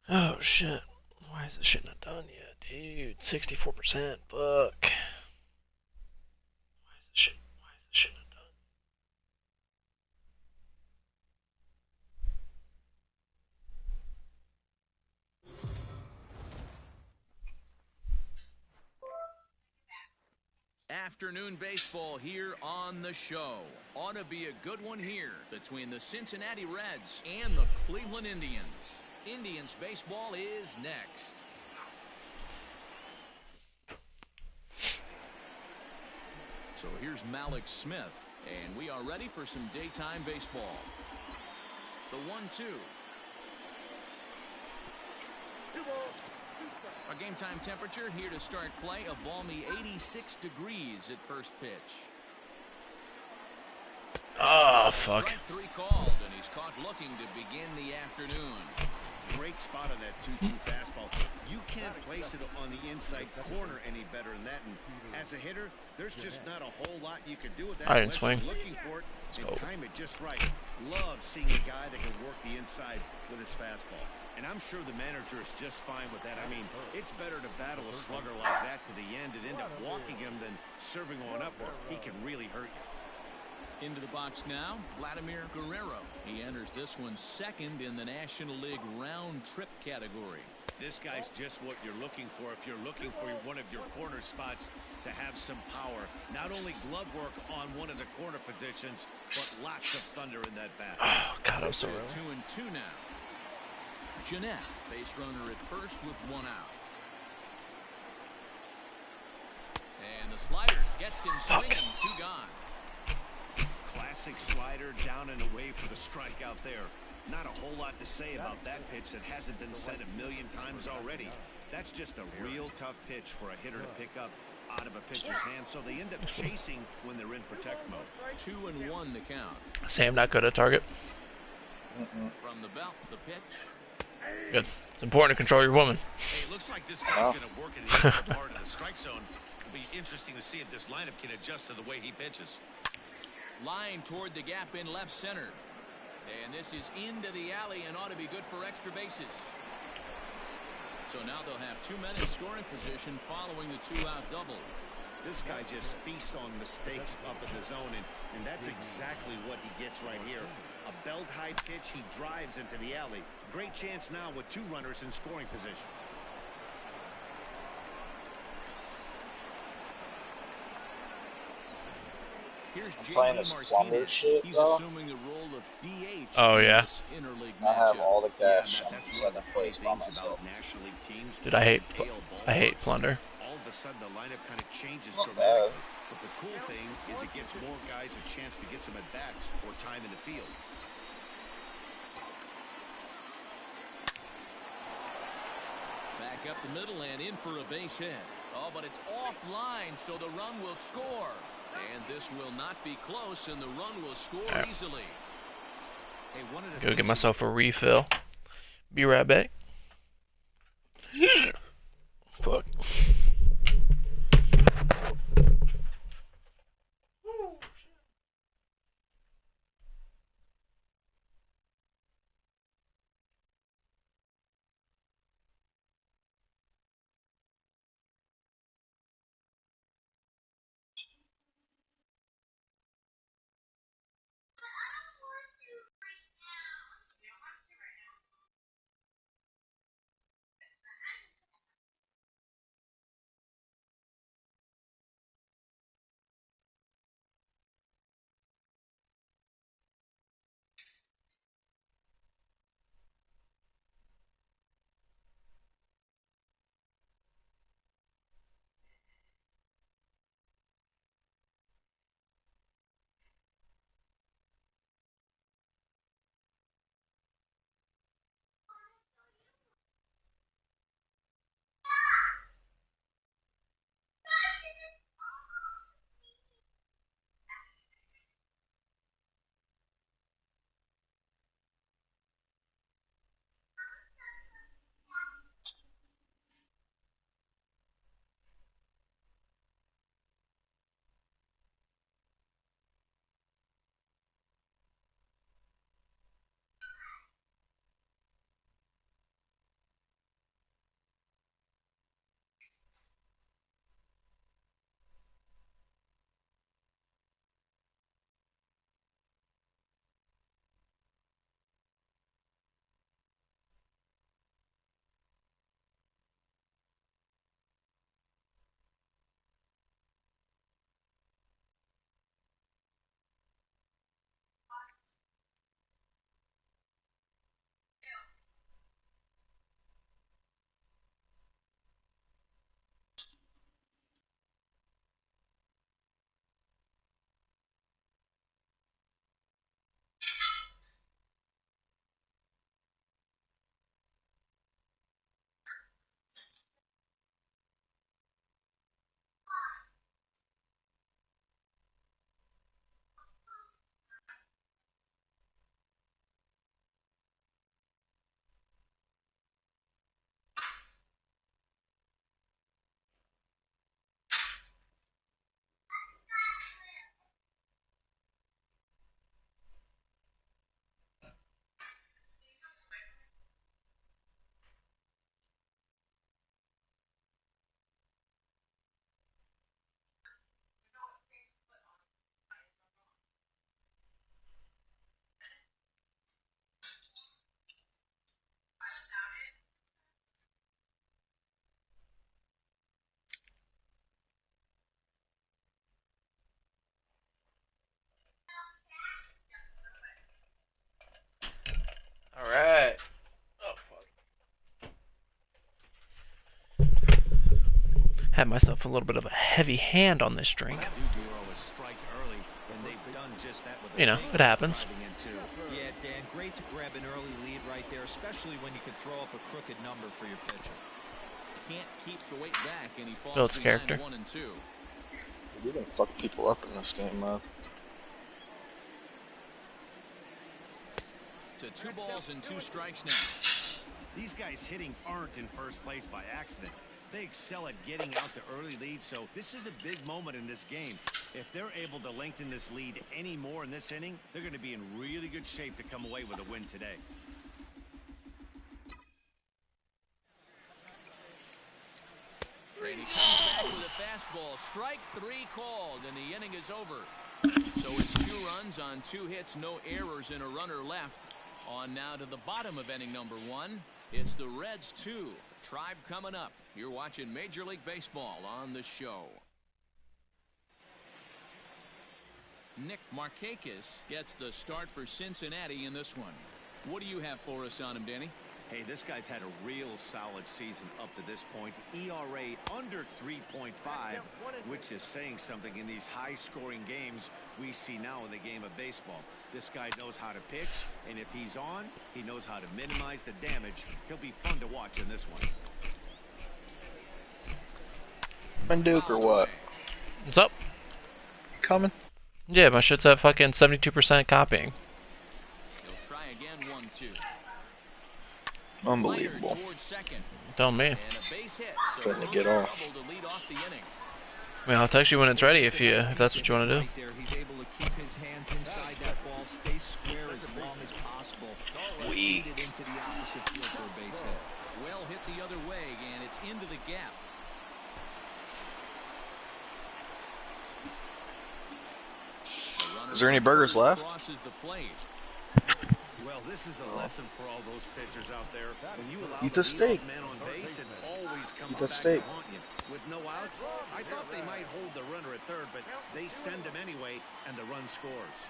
Oh shit. Why is this shit not done yet, dude? 64%. Fuck. Why is this shit not done? Afternoon baseball here on the show. Ought to be a good one here between the Cincinnati Reds and the Cleveland Indians. Indians baseball is next. So here's Malik Smith, and we are ready for some daytime baseball. The 1-2. Our game time temperature here to start play, a balmy 86 degrees at first pitch. Oh, fuck. Strike three called, and he's caught looking to begin the afternoon. Great spot on that 2-2 fastball. You can't place it on the inside corner any better than that. And as a hitter, there's just not a whole lot you can do with that. I didn't swing. Looking for it and time it just right. Love seeing a guy that can work the inside with his fastball. And I'm sure the manager is just fine with that. I mean, it's better to battle a slugger like that to the end and end up walking him than serving on up, or he can really hurt you. Into the box now, Vladimir Guerrero. He enters this one second in the National League round trip category. This guy's just what you're looking for if you're looking for one of your corner spots to have some power. Not only glove work on one of the corner positions, but lots of thunder in that bat. Oh, God, I'm so early. 2-2 now. Jeanette, base runner at first with one out. And the slider gets him swinging, two gone. Classic slider down and away for the strikeout there. Not a whole lot to say about that pitch that hasn't been said a million times already. That's just a real tough pitch for a hitter to pick up out of a pitcher's hand, so they end up chasing when they're in protect mode. 2-1 the count. Sam not good at target. From the belt, the pitch. Good. It's important to control your woman. Hey, it looks like this guy's going to work in the upper part of the strike zone. It'll be interesting to see if this lineup can adjust to the way he pitches. Line toward the gap in left center. And this is into the alley and ought to be good for extra bases. So now they'll have two men in scoring position following the two-out double. This guy just feasts on mistakes up in the zone, and that's exactly what he gets right here. A belt-high pitch, he drives into the alley. Great chance now with two runners in scoring position. Here's I'm playing JD this plunder Martinez. shit, He's bro. assuming the role of DH Oh in yeah, this interleague I have matchup. all the Yeah, cash. Matt, I'm that's in one of the second funny place by things about myself. National League teams. dude, When they tail I hate ballparks, plunder. all of a sudden the lineup kind of changes Not dramatically. bad. But the cool thing is it gives more guys a chance to get some at-bats or time in the field. Back up the middle and in for a base hit. Oh, but it's offline, so the run will score. And this will not be close, and the run will score easily. Hey, one of the Go get myself a refill. Be right back. Fuck. All right. Oh fuck. Had myself a little bit of a heavy hand on this drink. You know, it happens. Yeah, Dan, great to grab an early lead right there, especially when you can throw up a crooked number for your pitcher. Can't keep the weight back, and he falls Builds behind character. 1-2. You can fuck people up in this game, man. To 2 balls and 2 strikes now. These guys hitting aren't in first place by accident. They excel at getting out to early leads, so this is a big moment in this game. If they're able to lengthen this lead any more in this inning, they're going to be in really good shape to come away with a win today. Brady comes back with a fastball. Strike 3 called, and the inning is over. So it's 2 runs on 2 hits, no errors, and a runner left. On now to the bottom of inning number 1. It's the Reds 2. Tribe coming up. You're watching Major League Baseball on the show. Nick Markakis gets the start for Cincinnati in this one. What do you have for us on him, Danny? Hey, this guy's had a real solid season up to this point. ERA under 3.5, which is saying something in these high-scoring games we see now in the game of baseball. This guy knows how to pitch, and if he's on, he knows how to minimize the damage. He'll be fun to watch in this one. Duke or what? What's up? Coming? Yeah, my shit's at fucking 72% copying. He'll try again, 1-2. Unbelievable. Tell me. Trying to get off. I mean, I'll text you when it's ready if that's what you want to do. He's able to keep his hands inside that ball, stay square as long as possible. Weak. It into the opposite field for a base hit. Well hit the other way, and it's into the gap. Is there any burgers left? Well, this is a lesson for all those pitchers out there. When you allow Eat the steak. man on base, it always comes Eat the back steak. to haunt you. With no outs, I thought they might hold the runner at third, but they send him anyway, and the run scores.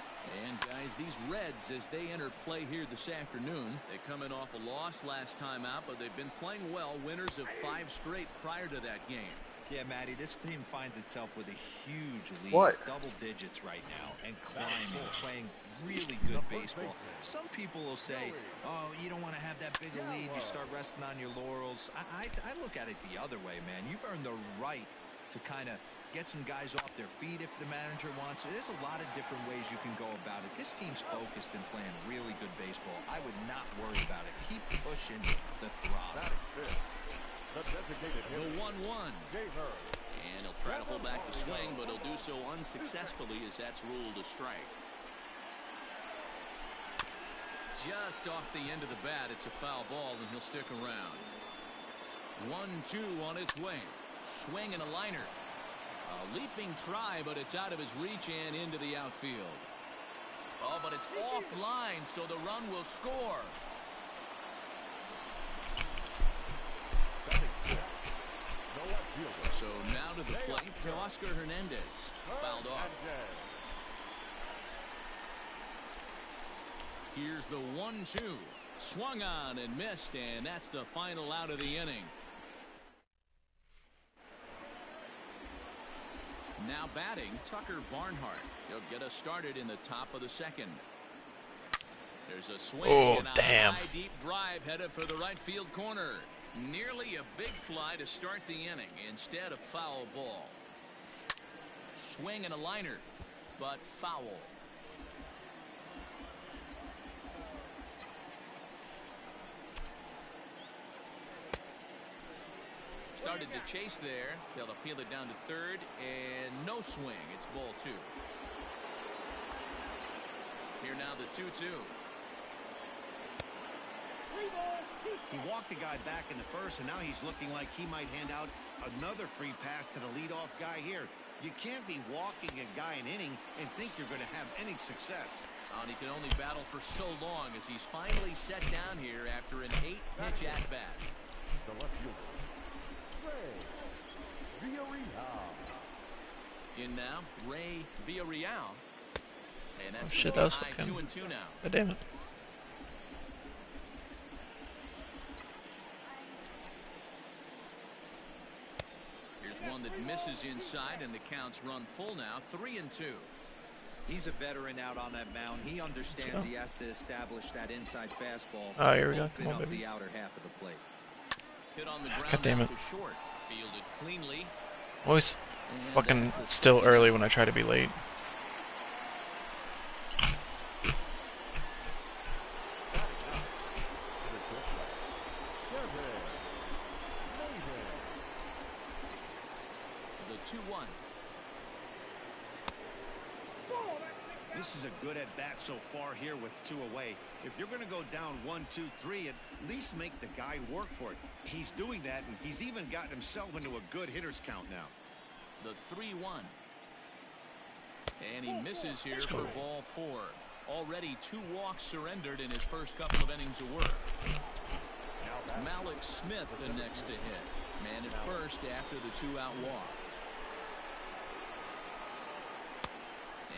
And guys, these Reds, as they enter play here this afternoon, they come in off a loss last time out, but they've been playing well, winners of 5 straight prior to that game. Yeah, Matty, this team finds itself with a huge lead, What? double digits right now, and climbing, playing really good baseball. Some people will say, oh, you don't want to have that big a lead, you start resting on your laurels. I look at it the other way, man. You've earned the right to kind of get some guys off their feet if the manager wants to. There's a lot of different ways you can go about it. This team's focused and playing really good baseball. I would not worry about it. Keep pushing the throttle. The 1-1. And he'll try to hold back the swing, but he'll do so unsuccessfully as that's ruled a strike. Just off the end of the bat, it's a foul ball, and he'll stick around. 1-2 on its way. Swing and a liner. A leaping try, but it's out of his reach and into the outfield. Oh, but it's offline, so the run will score. So now to the plate to Oscar Hernandez. Fouled off. Here's the 1-2. Swung on and missed, and that's the final out of the inning. Now batting, Tucker Barnhart. He'll get us started in the top of the second. There's a swing and a high deep drive headed for the right field corner. Nearly a big fly to start the inning. Instead, a foul ball. Swing and a liner, but foul. Started to chase there. They'll appeal it down to third, and no swing. It's ball 2. Here now the 2-2. He walked a guy back in the first, and now he's looking like he might hand out another free pass to the leadoff guy here. You can't be walking a guy an inning and think you're going to have any success. And he can only battle for so long as he's finally set down here after an 8-pitch at-bat. The left fielder, Ray Villarreal. In now, Ray Villarreal. And that's shit, that was high fucking... 2-2 now. God damn it. Here's one that misses inside, and the count's run full now, 3-2. He's a veteran out on that mound. He understands he has to establish that inside fastball. Oh, here we go. Open Come on, up baby. the outer half of the plate. Hit on the ground God damn out it. to short. Fielded cleanly. Always And fucking that's the still second. early when I try to be late. The 2-1. This is a good at-bat so far here with 2 away. If you're going to go down 1, 2, 3, at least make the guy work for it. He's doing that, and he's even gotten himself into a good hitter's count now. The 3-1. And he misses here for ball 4. Already 2 walks surrendered in his first couple of innings of work. Malik Smith the next to hit. Man at first after the 2-out walk.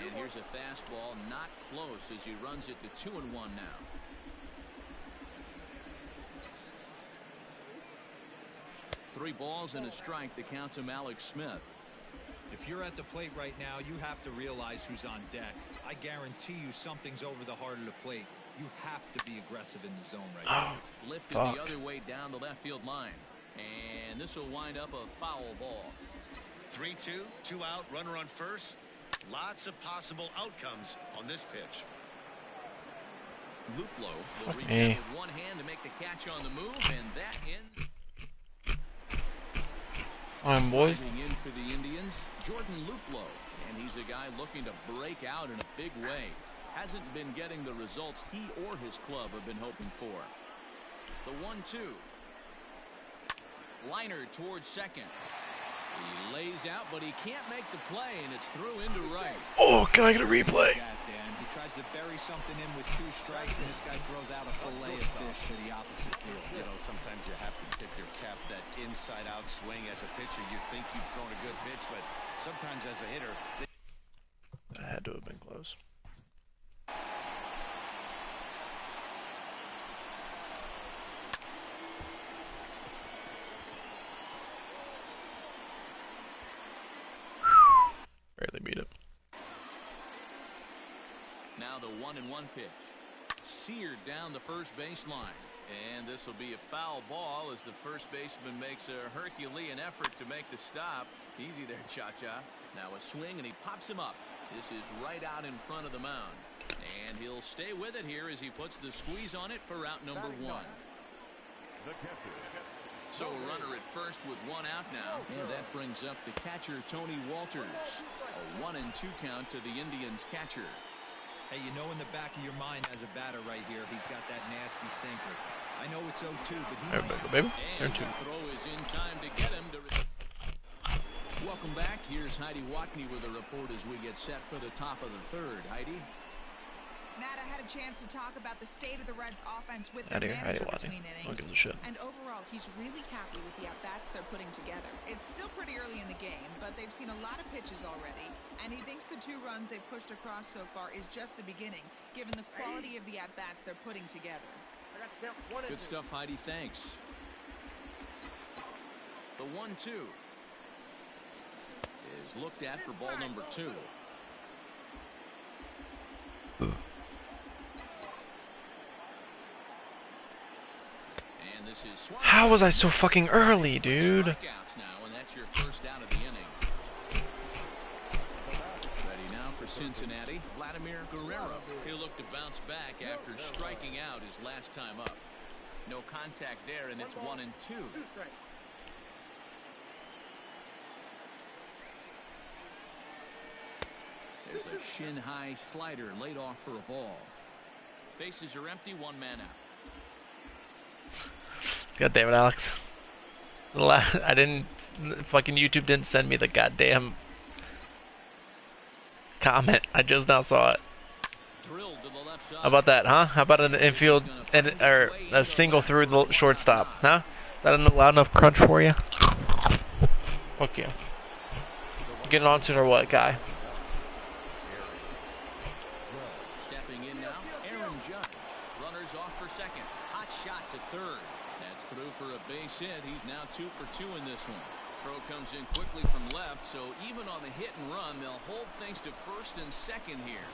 And here's a fastball not close as he runs it to 2-1 now. Three balls and a strike to count to Alex Smith. If you're at the plate right now, you have to realize who's on deck. I guarantee you something's over the heart of the plate. You have to be aggressive in the zone right now. Lifted the other way down the left field line. And this will wind up a foul ball. 3-2, 2 out, runner on first. Lots of possible outcomes on this pitch. Luplo will reach out with one hand to make the catch on the move, and that ends. I'm boy. In for the Indians, Jordan Luplo, and he's a guy looking to break out in a big way. Hasn't been getting the results he or his club have been hoping for. The 1-2. Liner towards second. He lays out, but he can't make the play, and it's through into right. Oh, can I get a replay? He tries to bury something in with 2 strikes, and this guy throws out a fillet of fish to the opposite field. You know, sometimes you have to tip your cap that inside-out swing. As a pitcher, you think you've thrown a good pitch, but sometimes as a hitter... That had to have been close. Barely beat it. Now the 1-1 pitch. Seared down the first baseline. And this will be a foul ball as the first baseman makes a Herculean effort to make the stop. Easy there, Cha-Cha. Now a swing and he pops him up. This is right out in front of the mound. And he'll stay with it here as he puts the squeeze on it for out number 1. So a runner at first with 1 out now. And that brings up the catcher, Tony Walters. A 1-2 count to the Indians catcher. Hey, you know in the back of your mind as a batter right here, he's got that nasty sinker. I know it's 0-2, but he baby. And the throw is in time to get him to... Welcome back. Here's Heidi Watney with a report as we get set for the top of the 3rd. Heidi? Matt, I had a chance to talk about the state of the Reds' offense with their manager between innings. And overall, he's really happy with the at-bats they're putting together. It's still pretty early in the game, but they've seen a lot of pitches already, and he thinks the 2 runs they've pushed across so far is just the beginning, given the quality of the at-bats they're putting together. Good stuff, Heidi. Thanks. The 1-2 is looked at for ball number 2. How was I so fucking early, dude? Now, and that's your first out of the inning. Ready now for Cincinnati, Vladimir Guerrero. He'll look to bounce back after striking out his last time up. No contact there, and it's 1-2. There's a shin-high slider laid off for a ball. Bases are empty, 1 man out. God damn it, Alex. I didn't... Fucking YouTube didn't send me the goddamn comment. I just now saw it. How about that, huh? How about an infield or a single through the shortstop, huh? Is that a loud enough crunch for you? Fuck you. You getting on to it or what, guy? Stepping in now, Aaron Judge. Runners off for second. Hot shot to third. That's through for a base hit. He's now 2 for 2 in this one. Throw comes in quickly from left, so even on the hit and run, they'll hold things to first and second here.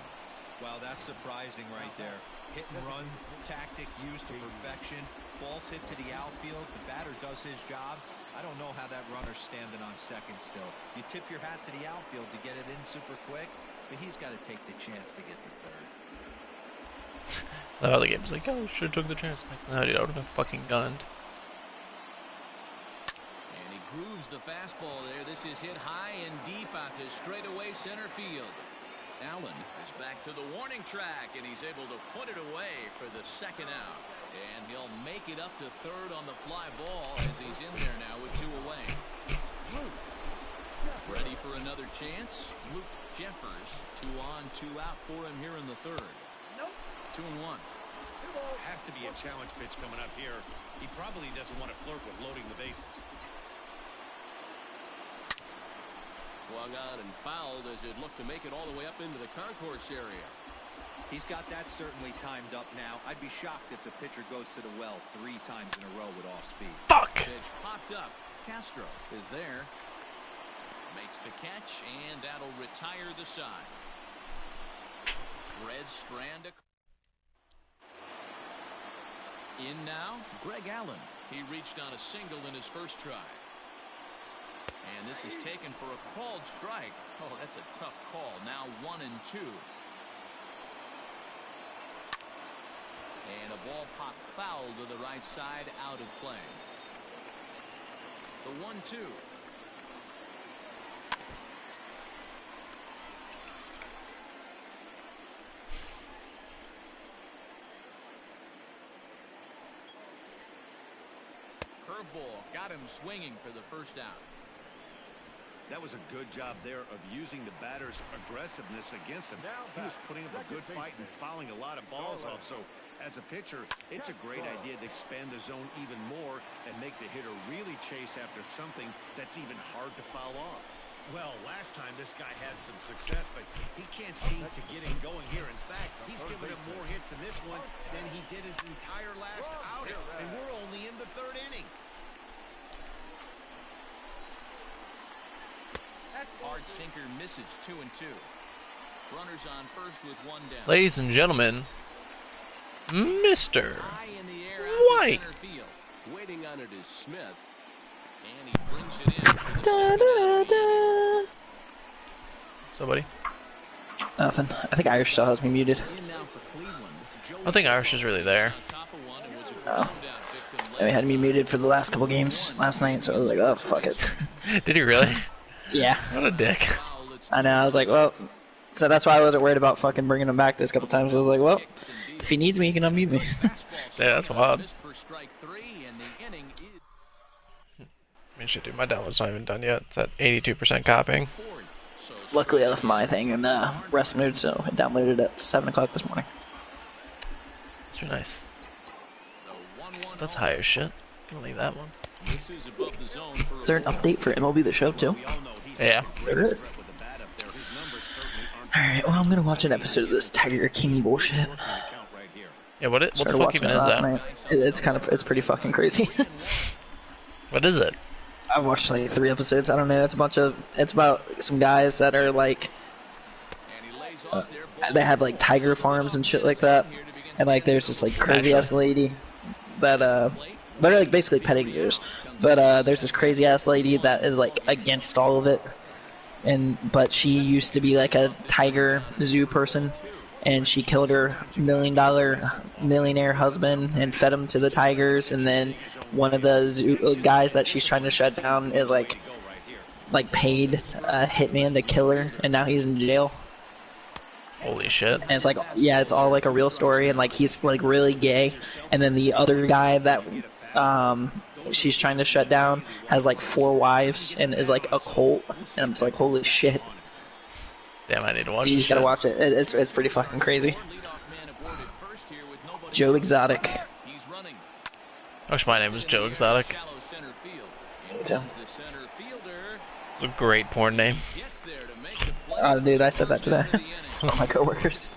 Well, that's surprising right there. Hit and run tactic used to perfection. Balls hit to the outfield. The batter does his job. I don't know how that runner's standing on second still. You tip your hat to the outfield to get it in super quick, but he's got to take the chance to get to third. The other game's like, oh, should have took the chance. Like, no, dude, I would have been fucking gunned. And he grooves the fastball there. This is hit high and deep out to straightaway center field. Allen is back to the warning track, and he's able to put it away for the second out. And he'll make it up to third on the fly ball as he's in there now with 2 away. Ready for another chance. Luke Jeffers, 2 on, 2 out for him here in the 3rd. 2-1. Has to be a challenge pitch coming up here. He probably doesn't want to flirt with loading the bases. Swung on and fouled as it looked to make it all the way up into the concourse area. He's got that certainly timed up now. I'd be shocked if the pitcher goes to the well 3 times in a row with off speed. Fuck! Pitch popped up. Castro is there. Makes the catch, and that'll retire the side. Red Strand in now. Greg Allen. He reached on a single in his first try. And this is taken for a called strike. Oh, that's a tough call. Now 1-2. And a ball popped foul to the right side, out of play. The 1-2. Curveball got him swinging for the first out. That was a good job there of using the batter's aggressiveness against him. He was putting up a good fight and fouling a lot of balls off. So as a pitcher, it's a great idea to expand the zone even more and make the hitter really chase after something that's even hard to foul off. Well, last time this guy had some success, but he can't seem to get it going here. In fact, he's given him more hits in this one than he did his entire last outing. And we're only in the 3rd inning. Hard sinker misses. 2-2. Runners on first with 1 down. Ladies and gentlemen, Mr. High in the air White. out to center field. Waiting on it is Smith. And he brings it in. Da, da, da. Somebody. Nothing. I think Irish still has me muted. In now for Cleveland. I don't think Irish is really there. On top of one, it was a Oh. ground out victim. And we had me muted for the last couple games last night, so I was like, oh, fuck it. Did he really? Yeah. What a dick. I know, I was like, well, so that's why I wasn't worried about fucking bringing him back this couple times. I was like, well, if he needs me, he can unmute me. Yeah, that's wild. Missed for strike 3, and the inning is I mean, shit, dude, my download's not even done yet. It's at 82% copying. 4th. So Luckily, I left my thing in rest mode, so I downloaded it at 7 o'clock this morning. Must be nice. the 1-1 That's home. high as shit. Gonna leave that one. Misses above the zone for Is there an update for MLB The Show, too? Yeah. There is. Alright, well, I'm gonna watch an episode of this Tiger King bullshit. Yeah, what the Started fuck watching even it is last that? night. It's pretty fucking crazy. What is it? I watched like 3 episodes. I don't know. It's about some guys that are like, and he lays off there. they have like tiger farms and shit like that. And like, there's this like crazy ass lady that they're like basically petting zoos. But there's this crazy ass lady that is like against all of it. But she used to be like a tiger zoo person, and she killed her millionaire husband and fed him to the tigers. And then one of the zoo guys that she's trying to shut down is like paid a hitman to kill her, and now he's in jail. Holy shit. And it's like, yeah, it's all like a real story, and like he's like really gay. And then the other guy that she's trying to shut down has like 4 wives and is like a cult. And I'm just like, holy shit. Damn, I need to watch You this just gotta shit. watch it. It's pretty fucking crazy. Joe Exotic. He's running. I wish my name was Joe Exotic. Shallow center field. In Yeah. comes the center fielder. It's a great porn name. Gets there to make the play. Oh, dude, I said that today. One of my coworkers.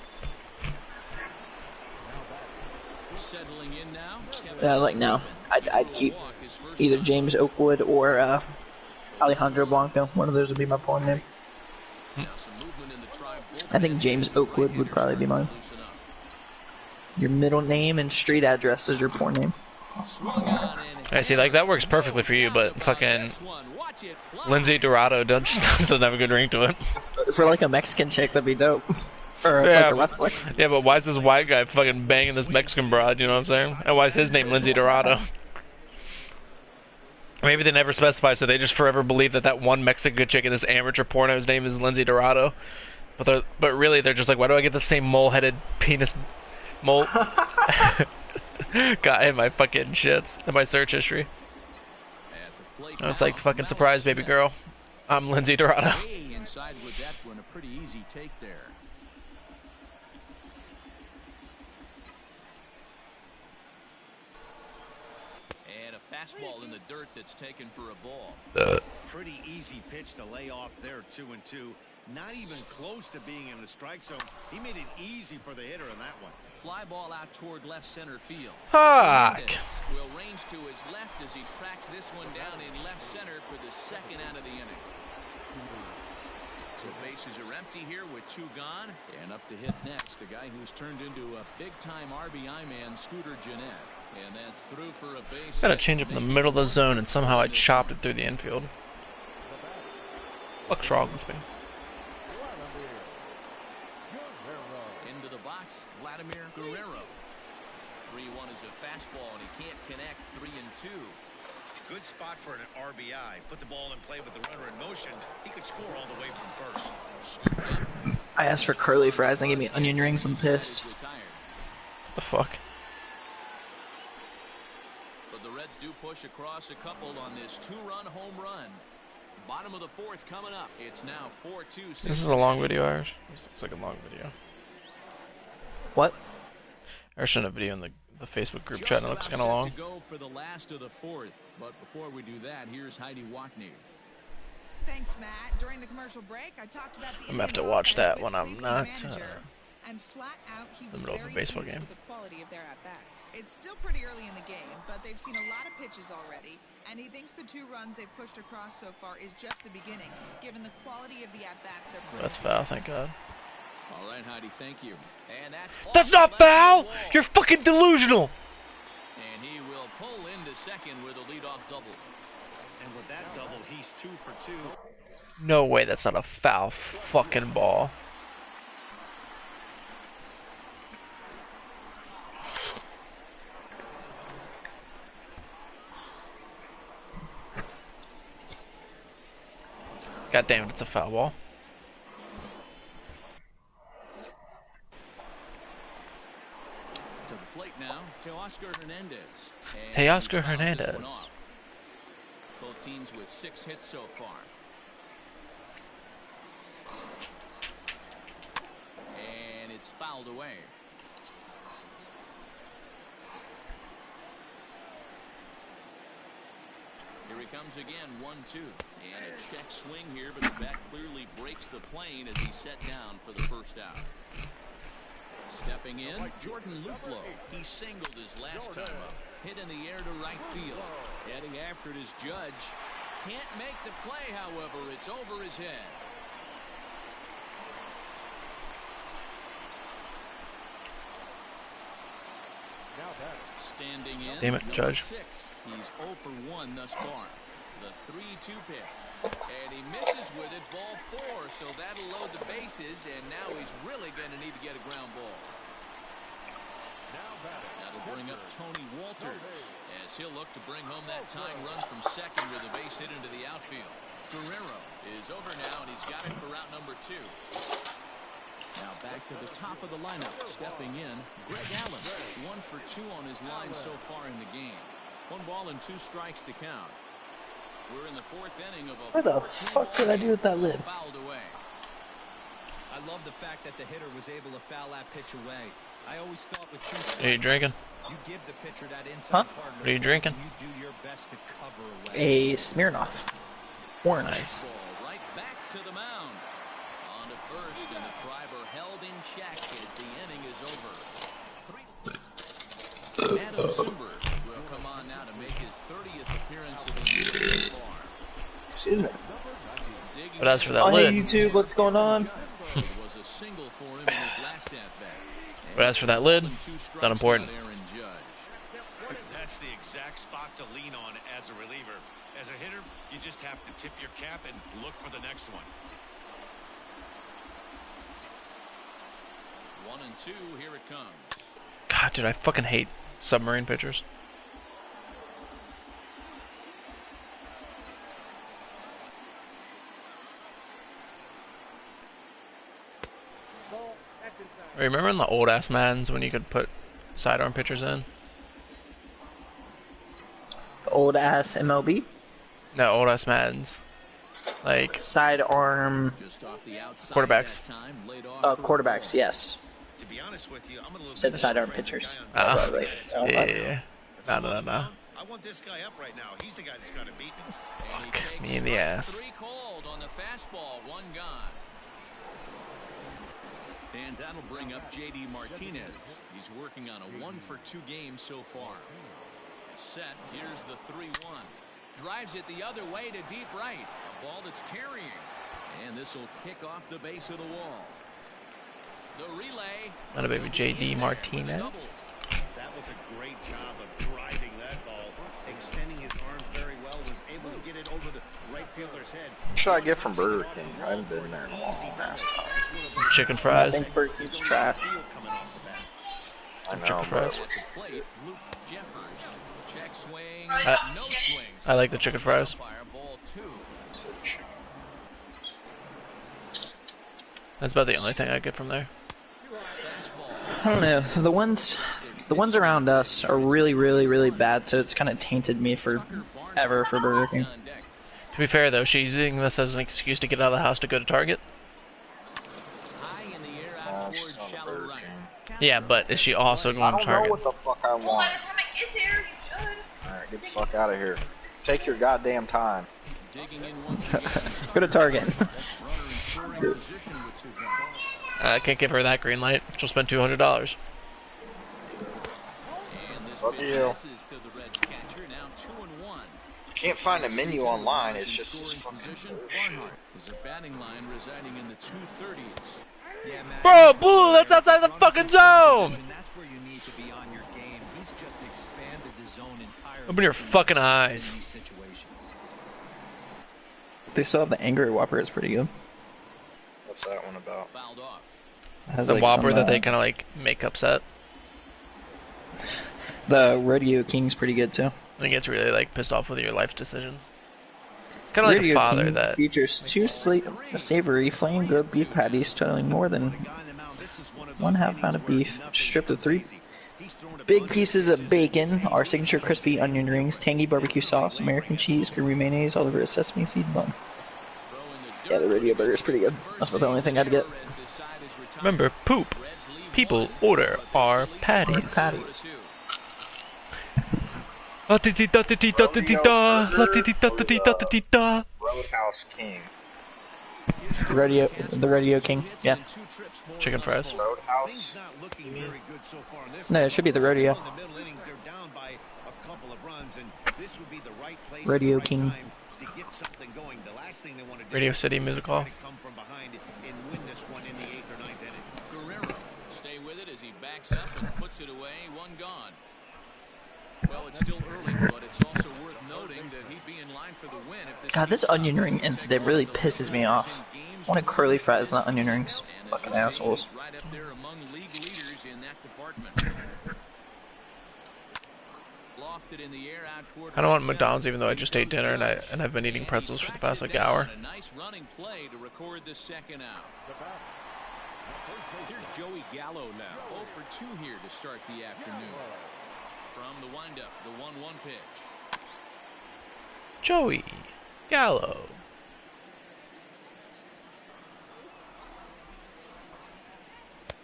Settling in now. Yeah, I was like, no. I'd keep either James Oakwood or Alejandro Blanco. One of those would be my porn name. Now some movement in the tribe bullpen. I think James Oakwood would probably be mine. Loosen up. Your middle name and street address is your porn name. Swung on and I see, like, that works perfectly for you, but fucking watch it fly. Lindsay Dorado doesn't have a good ring to it. For like a Mexican chick, that'd be dope. Or Yeah, like a wrestler. Yeah, but why is this white guy fucking banging this Mexican broad, you know what I'm saying? And why is his name Lindsay Dorado? Maybe they never specify, so they just forever believe that one Mexican chick in this amateur porno's name is Lindsay Dorado. But really, they're just like, why do I get the same mole-headed penis mole guy in my fucking shits, in my search history? At the plate And it's now, like, fucking Malcolm surprise, baby Smith. girl. I'm Lindsay Dorado. Way inside with that one, a pretty easy take there. And a fastball in the dirt that's taken for a ball. Pretty easy pitch to lay off there, 2-2. Not even close to being in the strike zone. He made it easy for the hitter in that one. Fly ball out toward left center field. Fuck. Will range to his left as he tracks this one down in left center for the second out of the inning. So bases are empty here with 2 gone. And up to hit next, a guy who's turned into a big-time RBI man, Scooter Gennett. And that's through for a base. Got a change up in the middle of the zone, and somehow I chopped it through the infield. What's wrong with me? Into the box, Vladimir Guerrero. 3-1 is a fastball, and he can't connect. 3-2. Good spot for an RBI. Put the ball in play with the runner in motion. He could score all the way from first. I asked for curly fries and they gave me onion rings. I'm pissed. The fuck? But the Reds do push across a couple on this 2-run home run. Bottom of the 4th coming up. It's now 4-2. This is a long video, Irish. This looks like a long video. What? I sent a video in the Facebook group chat and it looks kind of long. To go for the last of the 4th, but before we do that, here's Heidi Wackney. Thanks, Matt. During the commercial break, I talked about the I'm gonna have to watch that when I'm not and flat out, he in was the middle of a very baseball pleased game. with the quality of their at-bats. It's still pretty early in the game, but they've seen a lot of pitches already, and he thinks the 2 runs they've pushed across so far is just the beginning, given the quality of the at-bats they're putting. That's foul, thank God. All right, Heidi, thank you. And that's not foul! You're fucking delusional! And he will pull into second with a leadoff double. And with that double, he's 2 for 2. No way, that's not a foul fucking ball. God damn it, it's a foul ball. To the plate now, Teoscar Hernandez. Teoscar Hernandez. Both teams with 6 hits so far. And it's fouled away. Here he comes again, 1-2. And a check swing here, but the bat clearly breaks the plane as he's set down for the first out. Stepping in, Jordan Luplow. He singled his last time up. Hit in the air to right field. Heading after it is Judge. Can't make the play, however. It's over his head. Standing in. Damn it, Judge. 6. He's 0 for 1 thus far. The 3-2 pitch. And he misses with it, ball 4. So that'll load the bases, and now he's really going to need to get a ground ball. That'll bring up Tony Walters as he'll look to bring home that tying run from second with a base hit into the outfield. Guerrero is over now, and he's got it for route number 2. Now back to the top of the lineup. Stepping in, Greg Allen. 1 for 2 on his line so far in the game. 1 ball and 2 strikes to count. We're in the 4th inning of a What the fuck did I do with that lid? Fouled away. I love the fact that the hitter was able to foul that pitch away. I always thought with 2 strikes, Are you drinking? you give the pitcher that inside partner. What are you drinking? You do your best to cover away. A Smirnoff. Orange. Nice. Ball right back to the mound. On to first, and the Triber held in check as the inning is over. 3. Adam Suber will come on now to make his 30th appearance of the year so far. Excuse me. But as for that Oh, hey lid, YouTube, what's going on? Was a single for him in his last at-bat. but as for that lid, it's not important. That's the exact spot to lean on as a reliever. As a hitter, you just have to tip your cap and look for the next one. 1-2, here it comes. God, dude, I fucking hate submarine pitchers. Remember in the old ass Maddens when you could put sidearm pitchers in? Old ass MLB. No, old ass Maddens. Like Sidearm. Just off the outside quarterbacks. that time, laid off for Quarterbacks, yes. To be honest with you, I'm a little Said sidearm pitchers. Oh. Right. Yeah. No. I want this guy up right now. He's the guy that's got to beat me. Fuck me in the ass. 3 called on the fastball, 1 gone. And that'll bring up J.D. Martinez. He's working on a 1-for-2 game so far. Set. Here's the 3-1. Drives it the other way to deep right. A ball that's tarrying. And this will kick off the base of the wall. The relay. Not a baby J.D. Martinez. That was a great job of driving that ball. Extending his arms very well. Was able to get it over the right fielder's head. What should I get from Burger King? I haven't been there in a long ass time. Chicken fries. I think Burger King's trash. I know, Chicken fries. I like the chicken fries. That's about the only thing I get from there. I don't know. The ones around us are really bad, so it's kind of tainted me forever for Burger King. To be fair though, she's using this as an excuse to get out of the house to go to Target. Yeah, but is she also going to I don't Target? know what the fuck I Well, by want. the time I get there, you should. Alright, get the fuck out of here. Take your goddamn time. Go to Target. I can't give her that green light. She'll spend $200. Fuck you. Can't find a menu online. It's just this fucking bullshit. Bro, Blue, that's outside the fucking zone! Open your fucking eyes. They still have the Angry Whopper. It's pretty good. What's that one about? It has The like Whopper some, that they kind of like make upset. The Rodeo King's pretty good too. I think it's really like pissed off with your life decisions. Kind of like a Radio father King that. features 2 savory flame grilled beef patties totaling more than 1/2 pound of beef, stripped of 3 big pieces of bacon, our signature crispy onion rings, tangy barbecue sauce, American cheese, creamy mayonnaise, all over a sesame seed bun. Yeah, the Radio Burger is pretty good. That's about the only thing I'd get. Remember, poop. People order our patties. Roadhouse King. The Radio King, yeah. Chicken fries. Roadhouse? No, it should be the Rodeo. Radio King. Radio City Music Hall. Guerrero, stay with it as he backs up and puts it away. 1 gone. Well, it's still early, but it's also worth noting that he'd be in line for the win if God, this onion ring incident really pisses me off. I want curly fries, not onion rings. Fucking assholes. right up there among league leaders in that department. Lofted in the air out toward I don't want McDonald's even though I just ate dinner and I've been eating pretzels for the past like hour. A nice running play to record the second out. Here's Joey Gallo now. 0 for 2 here to start the afternoon. From the windup, the 1-1 pitch. Joey Gallo.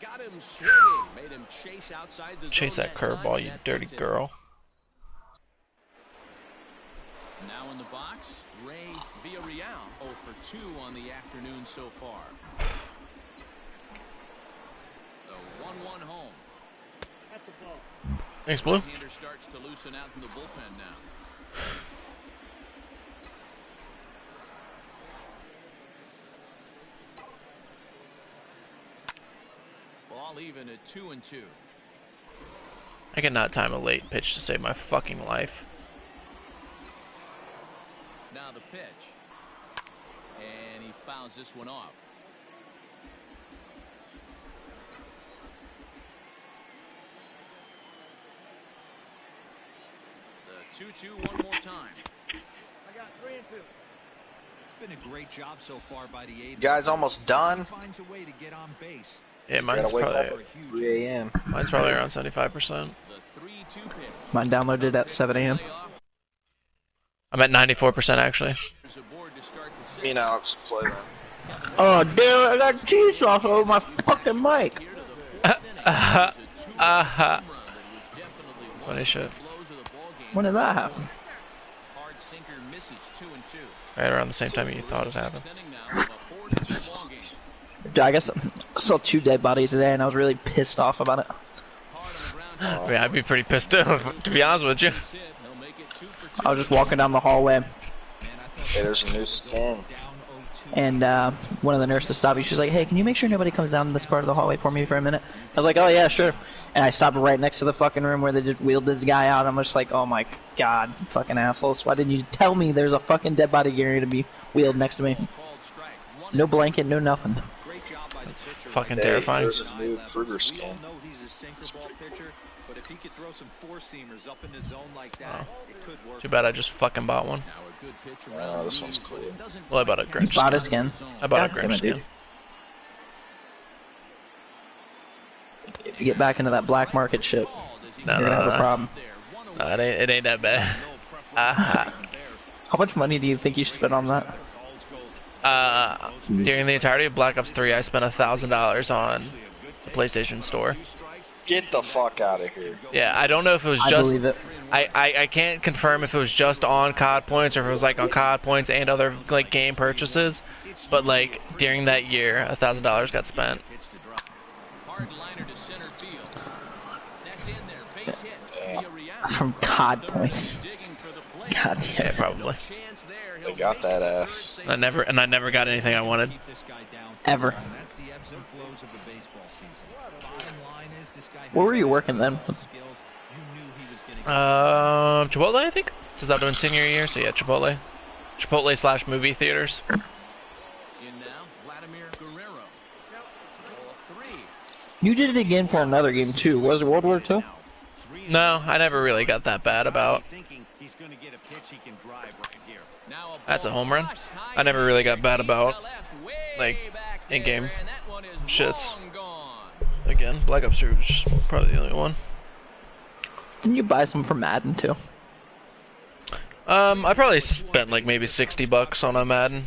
Got him swinging. Made him chase outside the Chase zone that curveball, you dirty girl. Now in the box, Ray Villarreal, 0 for 2 on the afternoon so far. The 1-1 home. Thanks, Blue. Hander starts to loosen out in the bullpen now. Ball even at 2-2. I cannot time a late pitch to save my fucking life. Now the pitch. And he fouls this one off. The 2-2 one more time. I got 3 and 2. It's been a great job so far by the You guys almost done? Finds a way to get on base. Yeah, mine's Gotta wake up probably at 3 a.m. mine's probably around 75%. The 3-2 pitch. Mine downloaded at 7 a.m. I'm at 94% actually. There's a board to start the Me and Alex play them. Oh, dude, I got cheese sauce over my fucking mic. Funny shit. When did that happen? Hard sinker misses 2-2. Right around the same time you thought it happened. I guess I saw 2 dead bodies today, and I was really pissed off about it. I mean, I'd be pretty pissed too, to be honest with you. I was just walking down the hallway, Hey, there's a new skin. and one of the nurses stopped me. She's like, "Hey, can you make sure nobody comes down this part of the hallway for me for a minute?" I was like, "Oh yeah, sure." And I stopped right next to the fucking room where they just wheeled this guy out. I'm just like, "Oh my god, fucking assholes! Why didn't you tell me there's a fucking dead body getting to be wheeled next to me? No blanket, no nothing." Fucking Hey, terrifying. there's a new Kruger skin. But if he could throw some four-seamers up in the zone like that, it could work. Too bad I just fucking bought one. Oh, this one's cool. Well, I bought a You Grinch bought a skin. skin. I bought a God damn Grinch it, dude. skin. If you get back into that black market shit, No, you're no, gonna have no. a problem. No, it ain't that bad. Aha. How much money do you think you spent on that? During the entirety of Black Ops 3, I spent $1,000 on the PlayStation Store. Get the fuck out of here. Yeah, I don't know if it was I just. believe it. I can't confirm if it was just on COD points or if it was like on COD points and other like game purchases, but like during that year, $1,000 got spent. From COD points. God damn Yeah, it. probably. They got that ass. I never got anything I wanted. Ever. Where were you working then? Chipotle, I think. Because I'm doing senior year, so yeah, Chipotle. Chipotle / movie theaters. You did it again for another game too. Was it World War II? No, I never really got that bad about. That's a home run. I never really got bad about like in-game shits. Again, Black Ops 2 was probably the only one. Didn't you buy some from Madden too? I probably spent like maybe $60 on a Madden.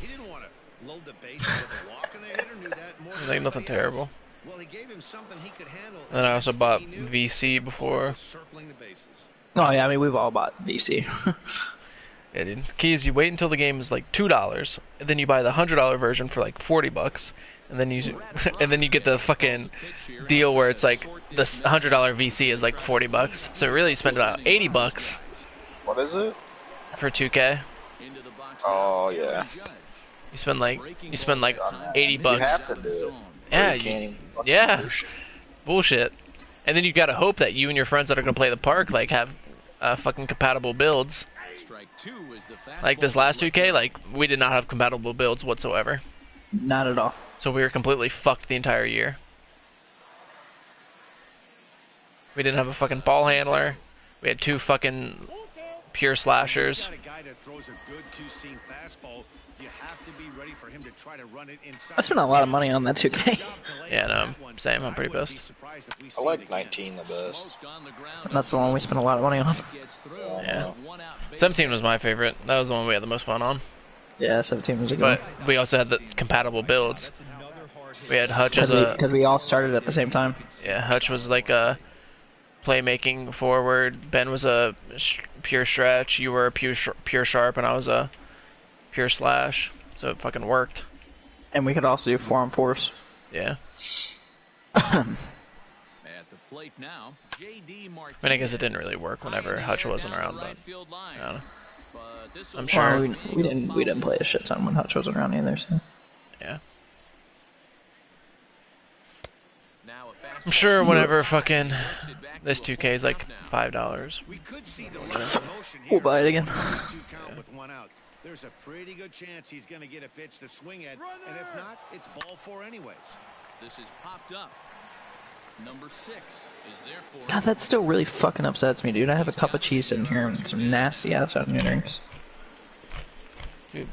Like nothing terrible. And I also bought VC before. Oh yeah, I mean we've all bought VC. Yeah, dude. Key is you wait until the game is like $2, and then you buy the $100 version for like $40, and then you get the fucking deal where it's like the $100 VC is like $40. So really you spend about $80 What is it? for 2K. Oh yeah. You spend like $80. You have to do it. Yeah, You can't even fucking yeah. do shit. Bullshit. And then you gotta hope that you and your friends that are gonna play the park like have fucking compatible builds. Like this last 2K, like we did not have compatible builds whatsoever. Not at all. So we were completely fucked the entire year. We didn't have a fucking ball handler. We had 2 fucking pure slashers. I spent a lot of money on that 2K. Yeah, no, same. I'm pretty pissed. I like 19 the best. That's the one we spent a lot of money on. Yeah. 17 was my favorite. That was the one we had the most fun on. Yeah, 17 was a good But one. we also had the compatible builds. We had Hutch as a... Because we all started at the same time. Yeah, Hutch was like a playmaking forward. Ben was a pure stretch. You were a pure sharp, and I was a pure slash. So it fucking worked. And we could also do 4-on-4s. Yeah. At the plate now, JD Martinez. I mean, I guess it didn't really work whenever Hutch wasn't around, but I don't know. I'm Well, sure. we didn't play a shit ton when Hutch wasn't around either. So. Yeah. I'm sure whenever fucking this 2K is like $5. We'll buy it again. There's a pretty good chance he's going to get a pitch to swing at, and if not, it's ball 4 anyways. This is popped up. Number 6 is there for. God, that still really fucking upsets me, dude. I have a cup of cheese sitting here and some nasty ass onion rings. Dude.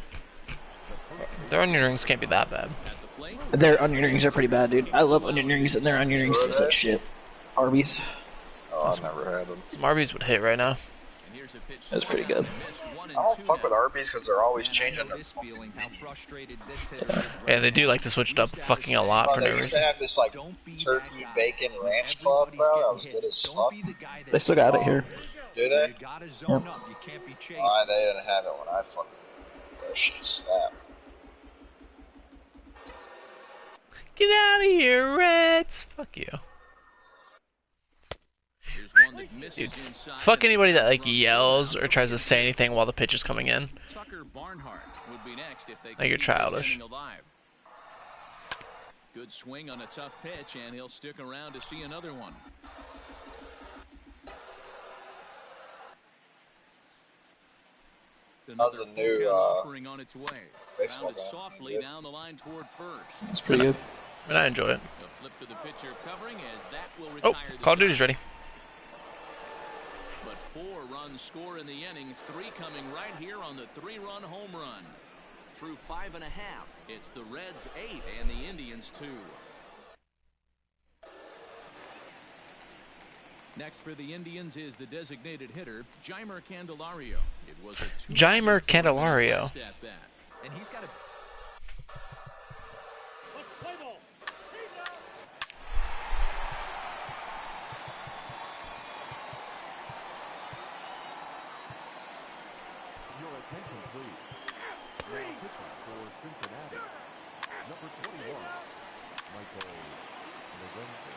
Their onion rings can't be that bad. Their onion rings are pretty bad, dude. I love onion rings, and their onion rings taste like shit. Arby's. Oh, I've never had them. Some Arby's would hit right now. That's pretty good. I don't fuck with Arby's because they're always changing their Yeah, they do like to switch it up fucking a lot for no They used to reason. have this like turkey bacon ranch club, bro. That was good as fuck. They still got it here. Do they? You gotta zone up. You can't be chasing. Why they didn't have it when I fucking she snapped. Get out of here, Reds! Fuck you. Dude, fuck anybody that like yells or tries to say anything while the pitch is coming in. Like you're childish. Good swing on a tough pitch, and he'll stick around to see another one. How's the new offering on its way. baseball Softly down the line toward first. That's pretty good. And I enjoy it. A flip to the pitcher covering as that will Oh, retire the Call of Duty's ready. But 4 runs score in the inning, 3 coming right here on the 3-run home run. Through 5 1/2, it's the Reds 8 and the Indians 2. Next for the Indians is the designated hitter, Jeimer Candelario. It was a Jeimer Candelario. And he's got a Your attention, please. Now pitching for Cincinnati, number 21, Michael Lorenzo.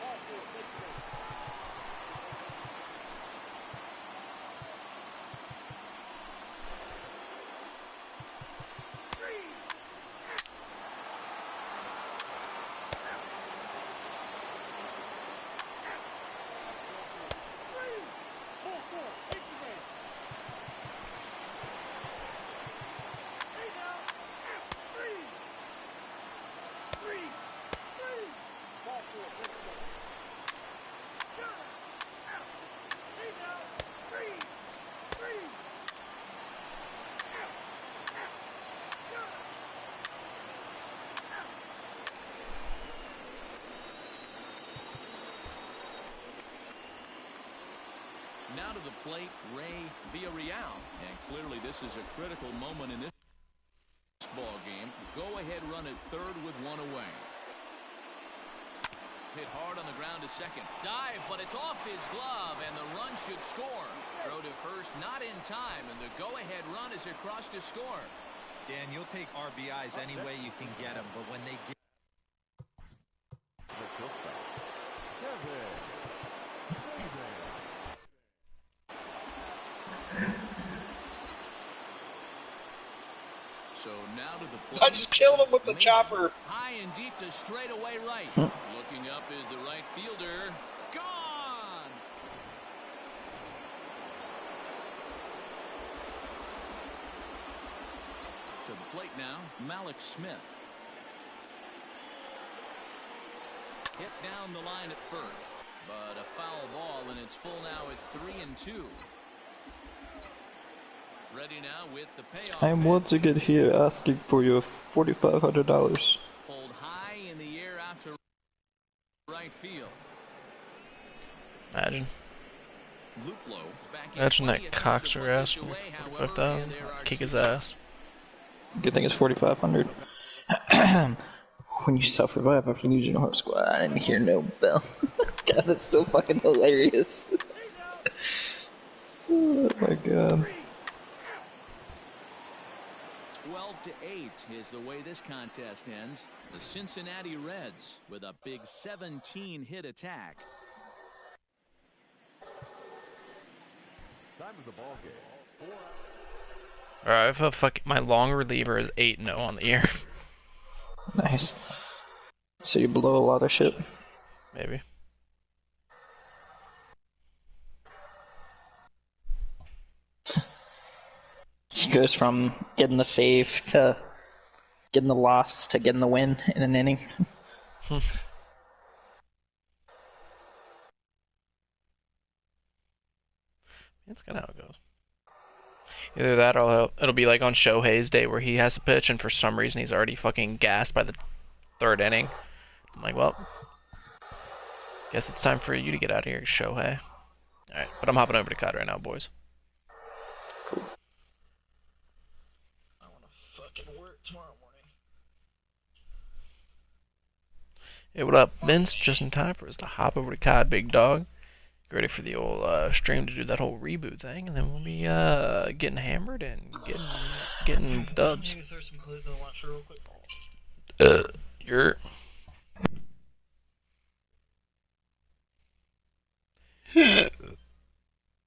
Now to the plate, Ray Villarreal. And clearly this is a critical moment in this ball game. Go-ahead run at third with 1 away. Hit hard on the ground to second. Dive, but it's off his glove, and the run should score. Throw to first, not in time, and the go-ahead run is across to score. Dan, you'll take RBIs any way you can get them, but when they get The shortstop, Kevin. So now to the plate. I just killed him with the chopper. High and deep to straightaway right. Looking up is the right fielder. Gone! To the plate now, Malik Smith. Hit down the line at first, but a foul ball, and it's full now at 3-2. Ready now with the payoff. I am once again here asking for your $4,500. Pulled high in the air out to right field. Imagine. Luplo back in Imagine that 20th cocksucker ass. away, Fuck however, that. and there are Kick his two ass. Good thing it's 4,500. When you self-revive after losing a horse squad, I didn't hear no bell. God, that's still fucking hilarious. Oh my god. 12-8 is the way this contest ends. The Cincinnati Reds with a big 17-hit attack. Time of the ball game. Alright, my long reliever is 8-0 on the year. Nice. So you blow a lot of shit. Maybe. He goes from getting the save to getting the loss to getting the win in an inning. That's kind of how it goes. Either that or it'll be like on Shohei's day where he has to pitch and for some reason he's already fucking gassed by the 3rd inning. I'm like, well, guess it's time for you to get out of here, Shohei. Alright, but I'm hopping over to COD right now, boys. Cool. I want to fucking work tomorrow morning. Hey, what up, Vince? Just in time for us to hop over to COD, big dog. Get ready for the old stream to do that whole reboot thing, and then we'll be getting hammered and getting dubs. Can you throw some clothes on the washer real quick? You're.